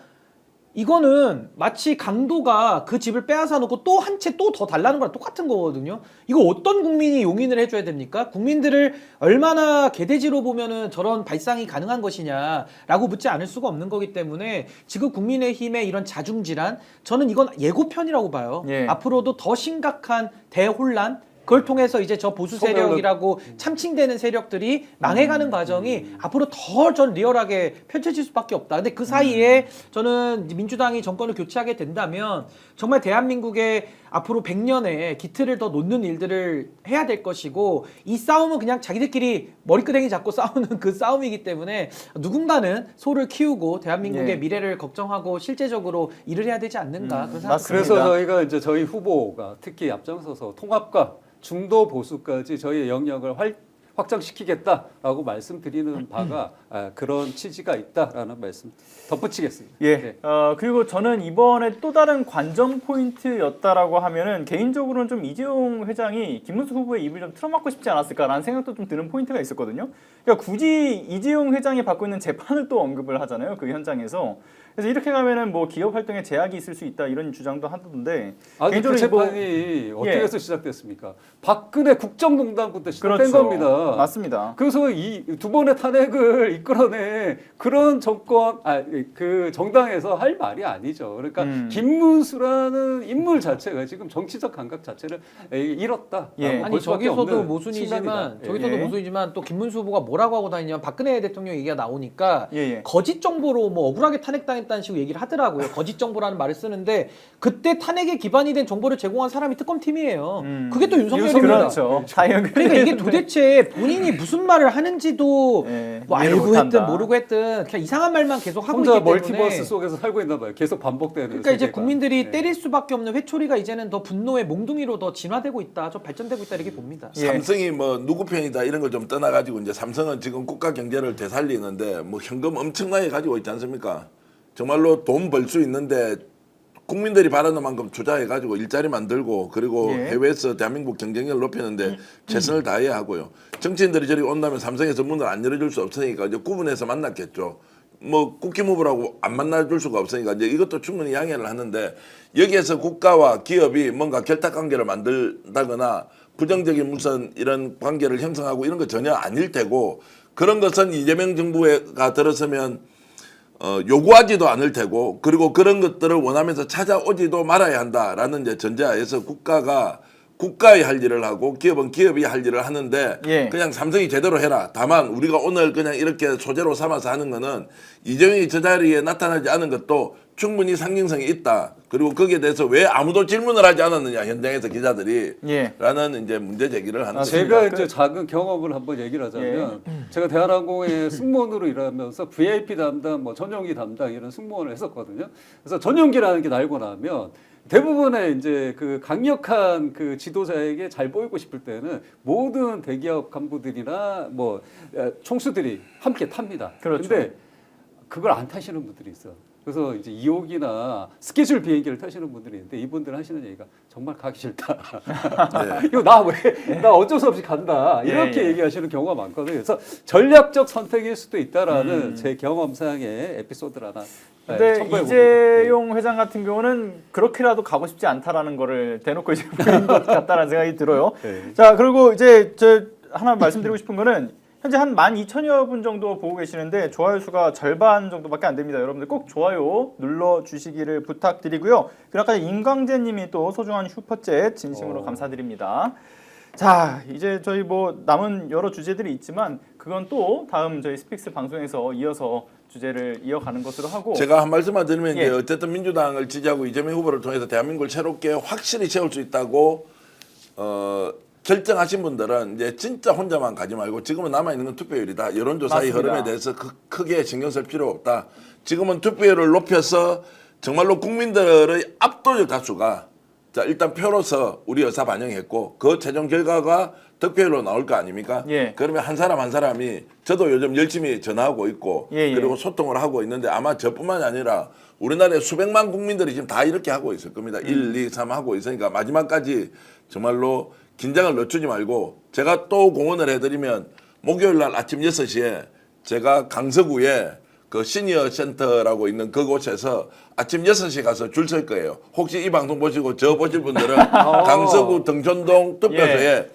이거는 마치 강도가 그 집을 빼앗아 놓고 또 한 채 또 더 달라는 거랑 똑같은 거거든요. 이거 어떤 국민이 용인을 해줘야 됩니까? 국민들을 얼마나 개돼지로 보면은 저런 발상이 가능한 것이냐라고 묻지 않을 수가 없는 거기 때문에 지금 국민의힘의 이런 자중질환 저는 이건 예고편이라고 봐요. 예. 앞으로도 더 심각한 대혼란 그걸 통해서 이제 저 보수 세력이라고 참칭되는 세력들이 망해가는 과정이 앞으로 더 전 리얼하게 펼쳐질 수밖에 없다. 근데 그 사이에 저는 민주당이 정권을 교체하게 된다면 정말 대한민국의 앞으로 100년에 기틀을 더 놓는 일들을 해야 될 것이고 이 싸움은 그냥 자기들끼리 머리끄댕이 잡고 싸우는 그 싸움이기 때문에 누군가는 소를 키우고 대한민국의 예. 미래를 걱정하고 실제적으로 일을 해야 되지 않는가 그런 생각 맞습니다. 그래서 저희가 이제 저희 후보가 특히 앞장서서 통합과 중도 보수까지 저희의 영역을 확장시키겠다라고 말씀드리는 바가 그런 취지가 있다라는 말씀 덧붙이겠습니다. 예. 네. 그리고 저는 이번에 또 다른 관전 포인트였다라고 하면은 개인적으로는 좀 이재용 회장이 김문수 후보의 입을 좀 틀어막고 싶지 않았을까라는 생각도 좀 드는 포인트가 있었거든요. 그러니까 굳이 이재용 회장이 받고 있는 재판을 또 언급을 하잖아요. 그 현장에서. 그래서 이렇게 가면은 뭐 기업 활동에 제약이 있을 수 있다 이런 주장도 하던데. 아니 그 개인적으로 재판이 어떻게 예. 해서 시작됐습니까? 박근혜 국정농단부터 시작된 그렇죠. 겁니다. 맞습니다. 그래서 이 두 번의 탄핵을 이끌어낸 그런 정권, 그 정당에서 할 말이 아니죠. 그러니까 김문수라는 인물 자체가 지금 정치적 감각 자체를 잃었다. 예. 아니 저기서도 모순이지만 저기서도 예. 모순이지만 또 김문수 후보가 뭐라고 하고 다니냐면 박근혜 대통령 얘기가 나오니까 예. 거짓 정보로 뭐 억울하게 탄핵당했다는 식으로 얘기를 하더라고요. 거짓 정보라는 말을 쓰는데 그때 탄핵에 기반이 된 정보를 제공한 사람이 특검팀이에요. 그게 또 윤석열입니다. 그렇죠. 다 연결. 그러니까 이게 도대체 본인이 무슨 말을 하는지도 예, 뭐 이해를 알고 못한다. 했든 모르고 했든 그냥 이상한 말만 계속 하고 혼자 있기 때문에 멀티버스 속에서 살고 있나 봐요. 계속 반복되는. 그러니까 이제 세계가. 국민들이 네. 때릴 수밖에 없는 회초리가 이제는 더 분노의 몽둥이로 더 진화되고 있다, 좀 발전되고 있다 이렇게 봅니다. 예. 삼성이 뭐 누구 편이다 이런 걸 좀 떠나가지고 이제 삼성은 지금 국가 경제를 되살리는데 뭐 현금 엄청나게 가지고 있지 않습니까? 정말로 돈 벌 수 있는데 국민들이 바라는 만큼 투자해가지고 일자리 만들고 그리고 예. 해외에서 대한민국 경쟁력을 높이는데 최선을 다해야 하고요. 정치인들이 저리 온다면 삼성에서 문을 안 열어줄 수 없으니까 이제 구분해서 만났겠죠. 뭐 국힘 후보라고 안 만나줄 수가 없으니까 이제 이것도 충분히 양해를 하는데 여기에서 국가와 기업이 뭔가 결탁 관계를 만들다거나 부정적인 무슨 이런 관계를 형성하고 이런 거 전혀 아닐 테고 그런 것은 이재명 정부가 들어서면 요구하지도 않을 테고 그리고 그런 것들을 원하면서 찾아오지도 말아야 한다라는 이제 전제하에서 국가가 국가의 할 일을 하고 기업은 기업이 할 일을 하는데 예. 그냥 삼성이 제대로 해라. 다만 우리가 오늘 그냥 이렇게 소재로 삼아서 하는 거는 이재용이 저 자리에 나타나지 않은 것도 충분히 상징성이 있다. 그리고 거기에 대해서 왜 아무도 질문을 하지 않았느냐 현장에서 기자들이 예. 라는 이제 문제 제기를 하는 맞습니다. 제가 이제 작은 경험을 한번 얘기를 하자면 예. 제가 대한항공의 승무원으로 일하면서 VIP 담당, 뭐 전용기 담당 이런 승무원을 했었거든요. 그래서 전용기라는 게 날고 나면 대부분의 이제 그 강력한 그 지도자에게 잘 보이고 싶을 때는 모든 대기업 간부들이나 뭐 총수들이 함께 탑니다. 그렇죠. 근데 그걸 안 타시는 분들이 있어. 그래서 이제 2호기나 스케줄 비행기를 타시는 분들이 있는데 이분들 하시는 얘기가 정말 가기 싫다. 이거 나 어쩔 수 없이 간다. 이렇게 예, 예. 얘기하시는 경우가 많거든요. 그래서 전략적 선택일 수도 있다라는 제 경험상의 에피소드를 하나. 근데 첨부해 이재용 회장 같은 경우는 그렇게라도 가고 싶지 않다라는 거를 대놓고 이제 보인 것 같다라는 생각이 들어요. 네. 자, 그리고 이제 저 하나 말씀드리고 싶은 거는 현재 한 12,000여 분 정도 보고 계시는데 좋아요 수가 절반 정도밖에 안 됩니다. 여러분들 꼭 좋아요 눌러 주시기를 부탁드리고요. 그리고 아까 임광재 님이 또 소중한 슈퍼챗 진심으로 감사드립니다. 자, 이제 저희 뭐 남은 여러 주제들이 있지만 그건 또 다음 저희 스픽스 방송에서 이어서 주제를 이어가는 것으로 하고 제가 한 말씀만 드리면 예. 이제 어쨌든 민주당을 지지하고 이재명 후보를 통해서 대한민국을 새롭게 확실히 세울 수 있다고 결정하신 분들은 이제 진짜 혼자만 가지 말고 지금은 남아있는 건 투표율이다. 여론조사의 맞습니다. 흐름에 대해서 크게 신경 쓸 필요 없다. 지금은 투표율을 높여서 정말로 국민들의 압도적 다수가 자 일단 표로서 우리 의사 반영했고 그 최종 결과가 득표율로 나올 거 아닙니까? 예. 그러면 한 사람 한 사람이 저도 요즘 열심히 전화하고 있고 예, 예. 그리고 소통을 하고 있는데 아마 저뿐만이 아니라 우리나라의 수백만 국민들이 지금 다 이렇게 하고 있을 겁니다. 1, 2, 3 하고 있으니까 마지막까지 정말로 긴장을 늦추지 말고 제가 또 공언을 해드리면 목요일 날 아침 6시에 제가 강서구에 그 시니어 센터라고 있는 그곳에서 아침 6시 가서 줄 설 거예요. 혹시 이 방송 보시고 저 보실 분들은 강서구 등촌동 투표소에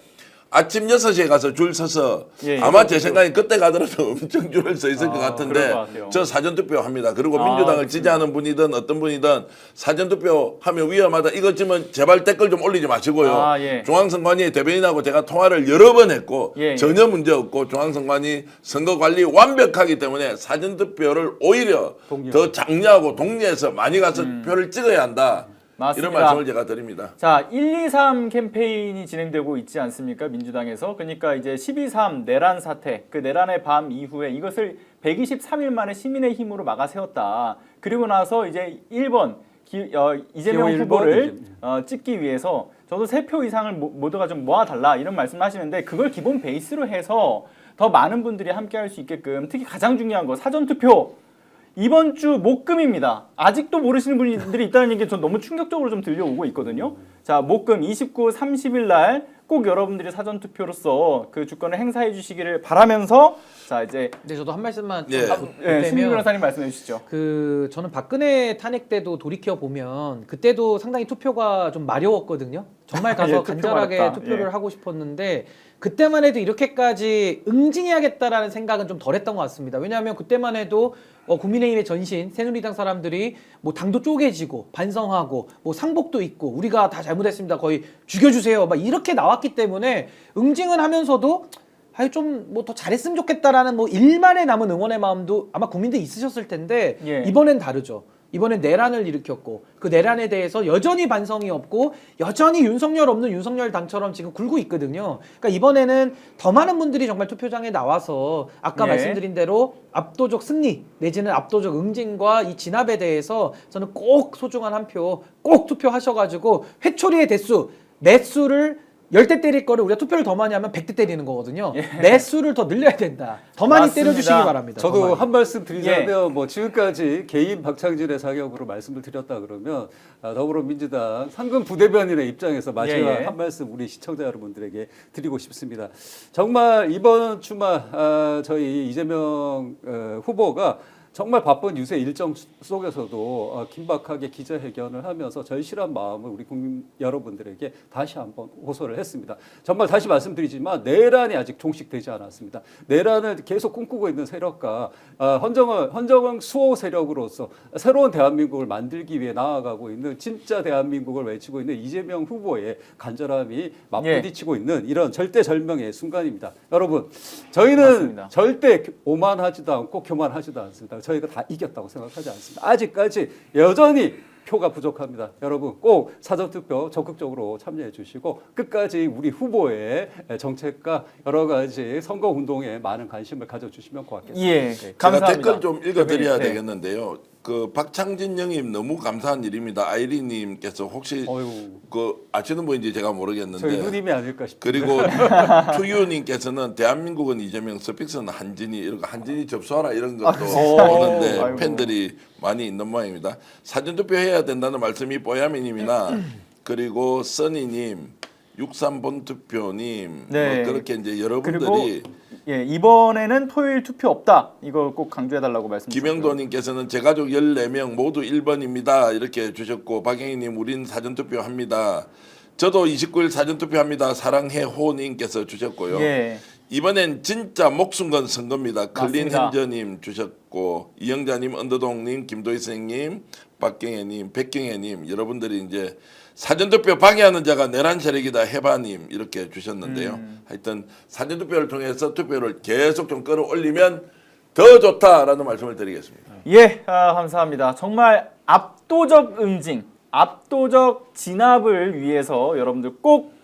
아침 6시에 가서 줄 서서 예, 아마 예. 제 생각에 그때 가더라도 엄청 줄을 서 있을 것 그럴 같은데 것 같아요. 저 사전투표 합니다. 그리고 민주당을 지지하는 분이든 어떤 분이든 사전투표 하면 위험하다. 이것 좀 제발 댓글 좀 올리지 마시고요. 예. 중앙선관위 대변인하고 제가 통화를 여러 번 했고 예, 예. 전혀 문제 없고 중앙선관위 선거관리 완벽하기 때문에 사전투표를 오히려 더 장려하고 독려해서 많이 가서 표를 찍어야 한다. 맞습니다. 이런 말씀을 제가 드립니다. 자, 123 캠페인이 진행되고 있지 않습니까? 민주당에서. 그러니까 이제 12.3 내란 사태, 그 내란의 밤 이후에 이것을 123일 만에 시민의 힘으로 막아 세웠다. 그리고 나서 이제 1번 이재명 기호 후보를 1번 찍기 위해서 저도 3표 이상을 모두가 좀 모아달라 이런 말씀을 하시는데 그걸 기본 베이스로 해서 더 많은 분들이 함께할 수 있게끔 특히 가장 중요한 거 사전투표 이번 주 목금입니다. 아직도 모르시는 분들이 있다는 얘기 전 너무 충격적으로 좀 들려오고 있거든요. 자, 목금 29, 30일 날 꼭 여러분들이 사전투표로서 그 주권을 행사해 주시기를 바라면서 자, 이제 근데 저도 한 말씀만 예. 신민 변호사님 말씀해 주시죠. 저는 박근혜 탄핵 때도 돌이켜 보면 그때도 상당히 투표가 좀 마려웠거든요. 정말 가서 예, 투표 간절하게 마렵다. 투표를 예. 하고 싶었는데 그때만 해도 이렇게까지 응징해야겠다라는 생각은 좀 덜했던 것 같습니다. 왜냐하면 그때만 해도 국민의힘의 전신 새누리당 사람들이 뭐 당도 쪼개지고 반성하고 뭐 상복도 있고 우리가 다 잘못했습니다. 거의 죽여주세요. 막 이렇게 나왔기 때문에 응징은 하면서도 아니 좀 뭐 더 잘했으면 좋겠다라는 뭐 일말에 남은 응원의 마음도 아마 국민들이 있으셨을 텐데 예. 이번엔 다르죠. 이번엔 내란을 일으켰고 그 내란에 대해서 여전히 반성이 없고 여전히 윤석열 없는 윤석열 당처럼 지금 굴고 있거든요. 그러니까 이번에는 더 많은 분들이 정말 투표장에 나와서 아까 예. 말씀드린 대로 압도적 승리 내지는 압도적 응징과 이 진압에 대해서 저는 꼭 소중한 한 표 꼭 투표하셔가지고 회초리의 대수 매수를 10대 때릴 거를 우리가 투표를 더 많이 하면 100대 때리는 거거든요. 매수를 더 늘려야 된다. 더 많이 맞습니다. 때려주시기 바랍니다. 더 저도 많이. 한 말씀 드리자면 뭐 지금까지 개인 박창진의 사격으로 말씀을 드렸다 그러면 더불어민주당 상근 부대변인의 입장에서 마지막 예, 예. 한 말씀 우리 시청자 여러분들에게 드리고 싶습니다. 정말 이번 주말 저희 이재명 후보가 정말 바쁜 유세 일정 속에서도 긴박하게 기자회견을 하면서 절실한 마음을 우리 국민 여러분들에게 다시 한번 호소를 했습니다. 정말 다시 말씀드리지만 내란이 아직 종식되지 않았습니다. 내란을 계속 꿈꾸고 있는 세력과 헌정은 수호 세력으로서 새로운 대한민국을 만들기 위해 나아가고 있는 진짜 대한민국을 외치고 있는 이재명 후보의 간절함이 맞부딪히고 있는 이런 절대절명의 순간입니다. 여러분, 저희는 맞습니다. 절대 오만하지도 않고 교만하지도 않습니다. 저희가 다 이겼다고 생각하지 않습니다. 아직까지 여전히 표가 부족합니다. 여러분 꼭 사전투표 적극적으로 참여해 주시고 끝까지 우리 후보의 정책과 여러 가지 선거운동에 많은 관심을 가져주시면 고맙겠습니다. 예. 제가 감사합니다. 댓글 좀 읽어드려야 네. 되겠는데요. 그 박창진 형님 너무 감사한 일입니다. 아이리님께서 혹시 어휴, 그 아시는 분인지 제가 저희 모르겠는데 누님이 아닐까 싶습니다. 그리고 투유님께서는 대한민국은 이재명, 스픽스는 한진이 이런 거 한진이 접수하라 이런 것도 보는데 아이고. 팬들이 많이 있는 모양입니다. 사전투표 해야 된다는 말씀이 뽀야미님이나 그리고 써니님, 63본투표님 네. 뭐 그렇게 이제 그리고 여러분들이 예, 이번에는 토요일 투표 없다. 이거 꼭 강조해달라고 말씀 주셨고요. 김영도님께서는 제 가족 14명 모두 1번입니다. 이렇게 주셨고 박영희님 우린 사전투표합니다. 저도 29일 사전투표합니다. 사랑해 호님께서 주셨고요. 예. 이번엔 진짜 목숨 건 선거입니다. 클린 맞습니다. 현저님 주셨고 이영자님, 언더동님, 김도희생님, 박경혜님, 백경혜님 여러분들이 이제 사전투표 방해하는 자가 내란 세력이다 해바님 이렇게 주셨는데요. 하여튼 사전투표를 통해서 투표를 계속 좀 끌어올리면 더 좋다라는 말씀을 드리겠습니다. 예, 감사합니다. 정말 압도적 응징, 압도적 진압을 위해서 여러분들 꼭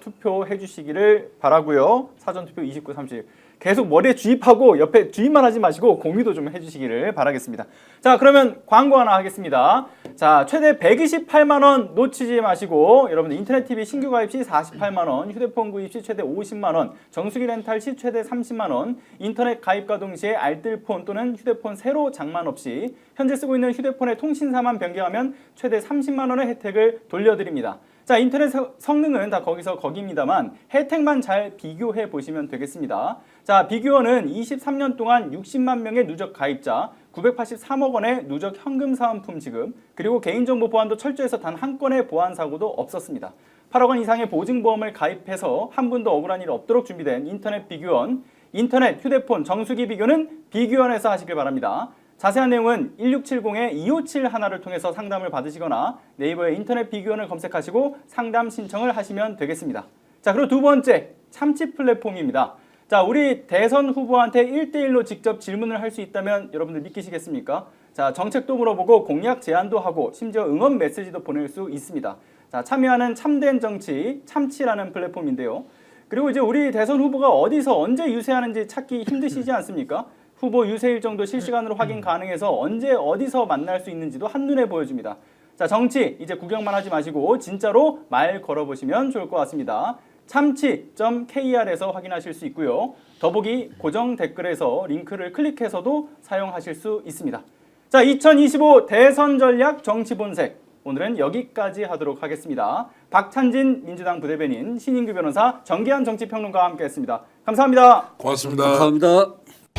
투표해 주시기를 바라고요. 사전투표 29, 30. 계속 머리에 주입하고 옆에 주입만 하지 마시고 공유도 좀 해주시기를 바라겠습니다. 자, 그러면 광고 하나 하겠습니다. 자, 최대 128만 원 놓치지 마시고 여러분들 인터넷 TV 신규 가입 시 48만 원, 휴대폰 구입 시 최대 50만 원, 정수기 렌탈 시 최대 30만 원, 인터넷 가입과 동시에 알뜰폰 또는 휴대폰 새로 장만 없이 현재 쓰고 있는 휴대폰의 통신사만 변경하면 최대 30만 원의 혜택을 돌려드립니다. 자, 인터넷 성능은 다 거기입니다만 혜택만 잘 비교해 보시면 되겠습니다. 자, 비교원은 23년 동안 60만 명의 누적 가입자, 983억 원의 누적 현금 사은품 지급, 그리고 개인정보 보안도 철저해서 단 한 건의 보안 사고도 없었습니다. 8억 원 이상의 보증보험을 가입해서 한 분도 억울한 일 없도록 준비된 인터넷 비교원, 인터넷, 휴대폰, 정수기 비교는 비교원에서 하시길 바랍니다. 자세한 내용은 1670-2571을 통해서 상담을 받으시거나 네이버에 인터넷 비교원을 검색하시고 상담 신청을 하시면 되겠습니다. 자, 그리고 두 번째, 참치 플랫폼입니다. 자, 우리 대선 후보한테 1대1로 직접 질문을 할 수 있다면 여러분들 믿기시겠습니까? 자, 정책도 물어보고 공약 제안도 하고 심지어 응원 메시지도 보낼 수 있습니다. 자, 참여하는 참된 정치, 참치라는 플랫폼인데요. 그리고 이제 우리 대선 후보가 어디서 언제 유세하는지 찾기 힘드시지 않습니까? 후보 유세 일정도 실시간으로 확인 가능해서 언제 어디서 만날 수 있는지도 한눈에 보여줍니다. 자, 정치 이제 구경만 하지 마시고 진짜로 말 걸어보시면 좋을 것 같습니다. 참치.kr에서 확인하실 수 있고요. 더보기 고정 댓글에서 링크를 클릭해서도 사용하실 수 있습니다. 자, 2025 대선 전략 정치 본색. 오늘은 여기까지 하도록 하겠습니다. 박찬진 민주당 부대변인, 신인규 변호사, 정기한 정치평론가와 함께했습니다. 감사합니다. 고맙습니다. 감사합니다.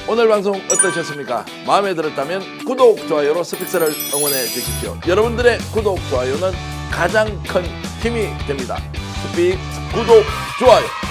오늘 방송 어떠셨습니까? 마음에 들었다면 구독, 좋아요로 스픽스를 응원해 주십시오. 여러분들의 구독, 좋아요는 가장 큰 힘이 됩니다. 스픽스 구독, 좋아요.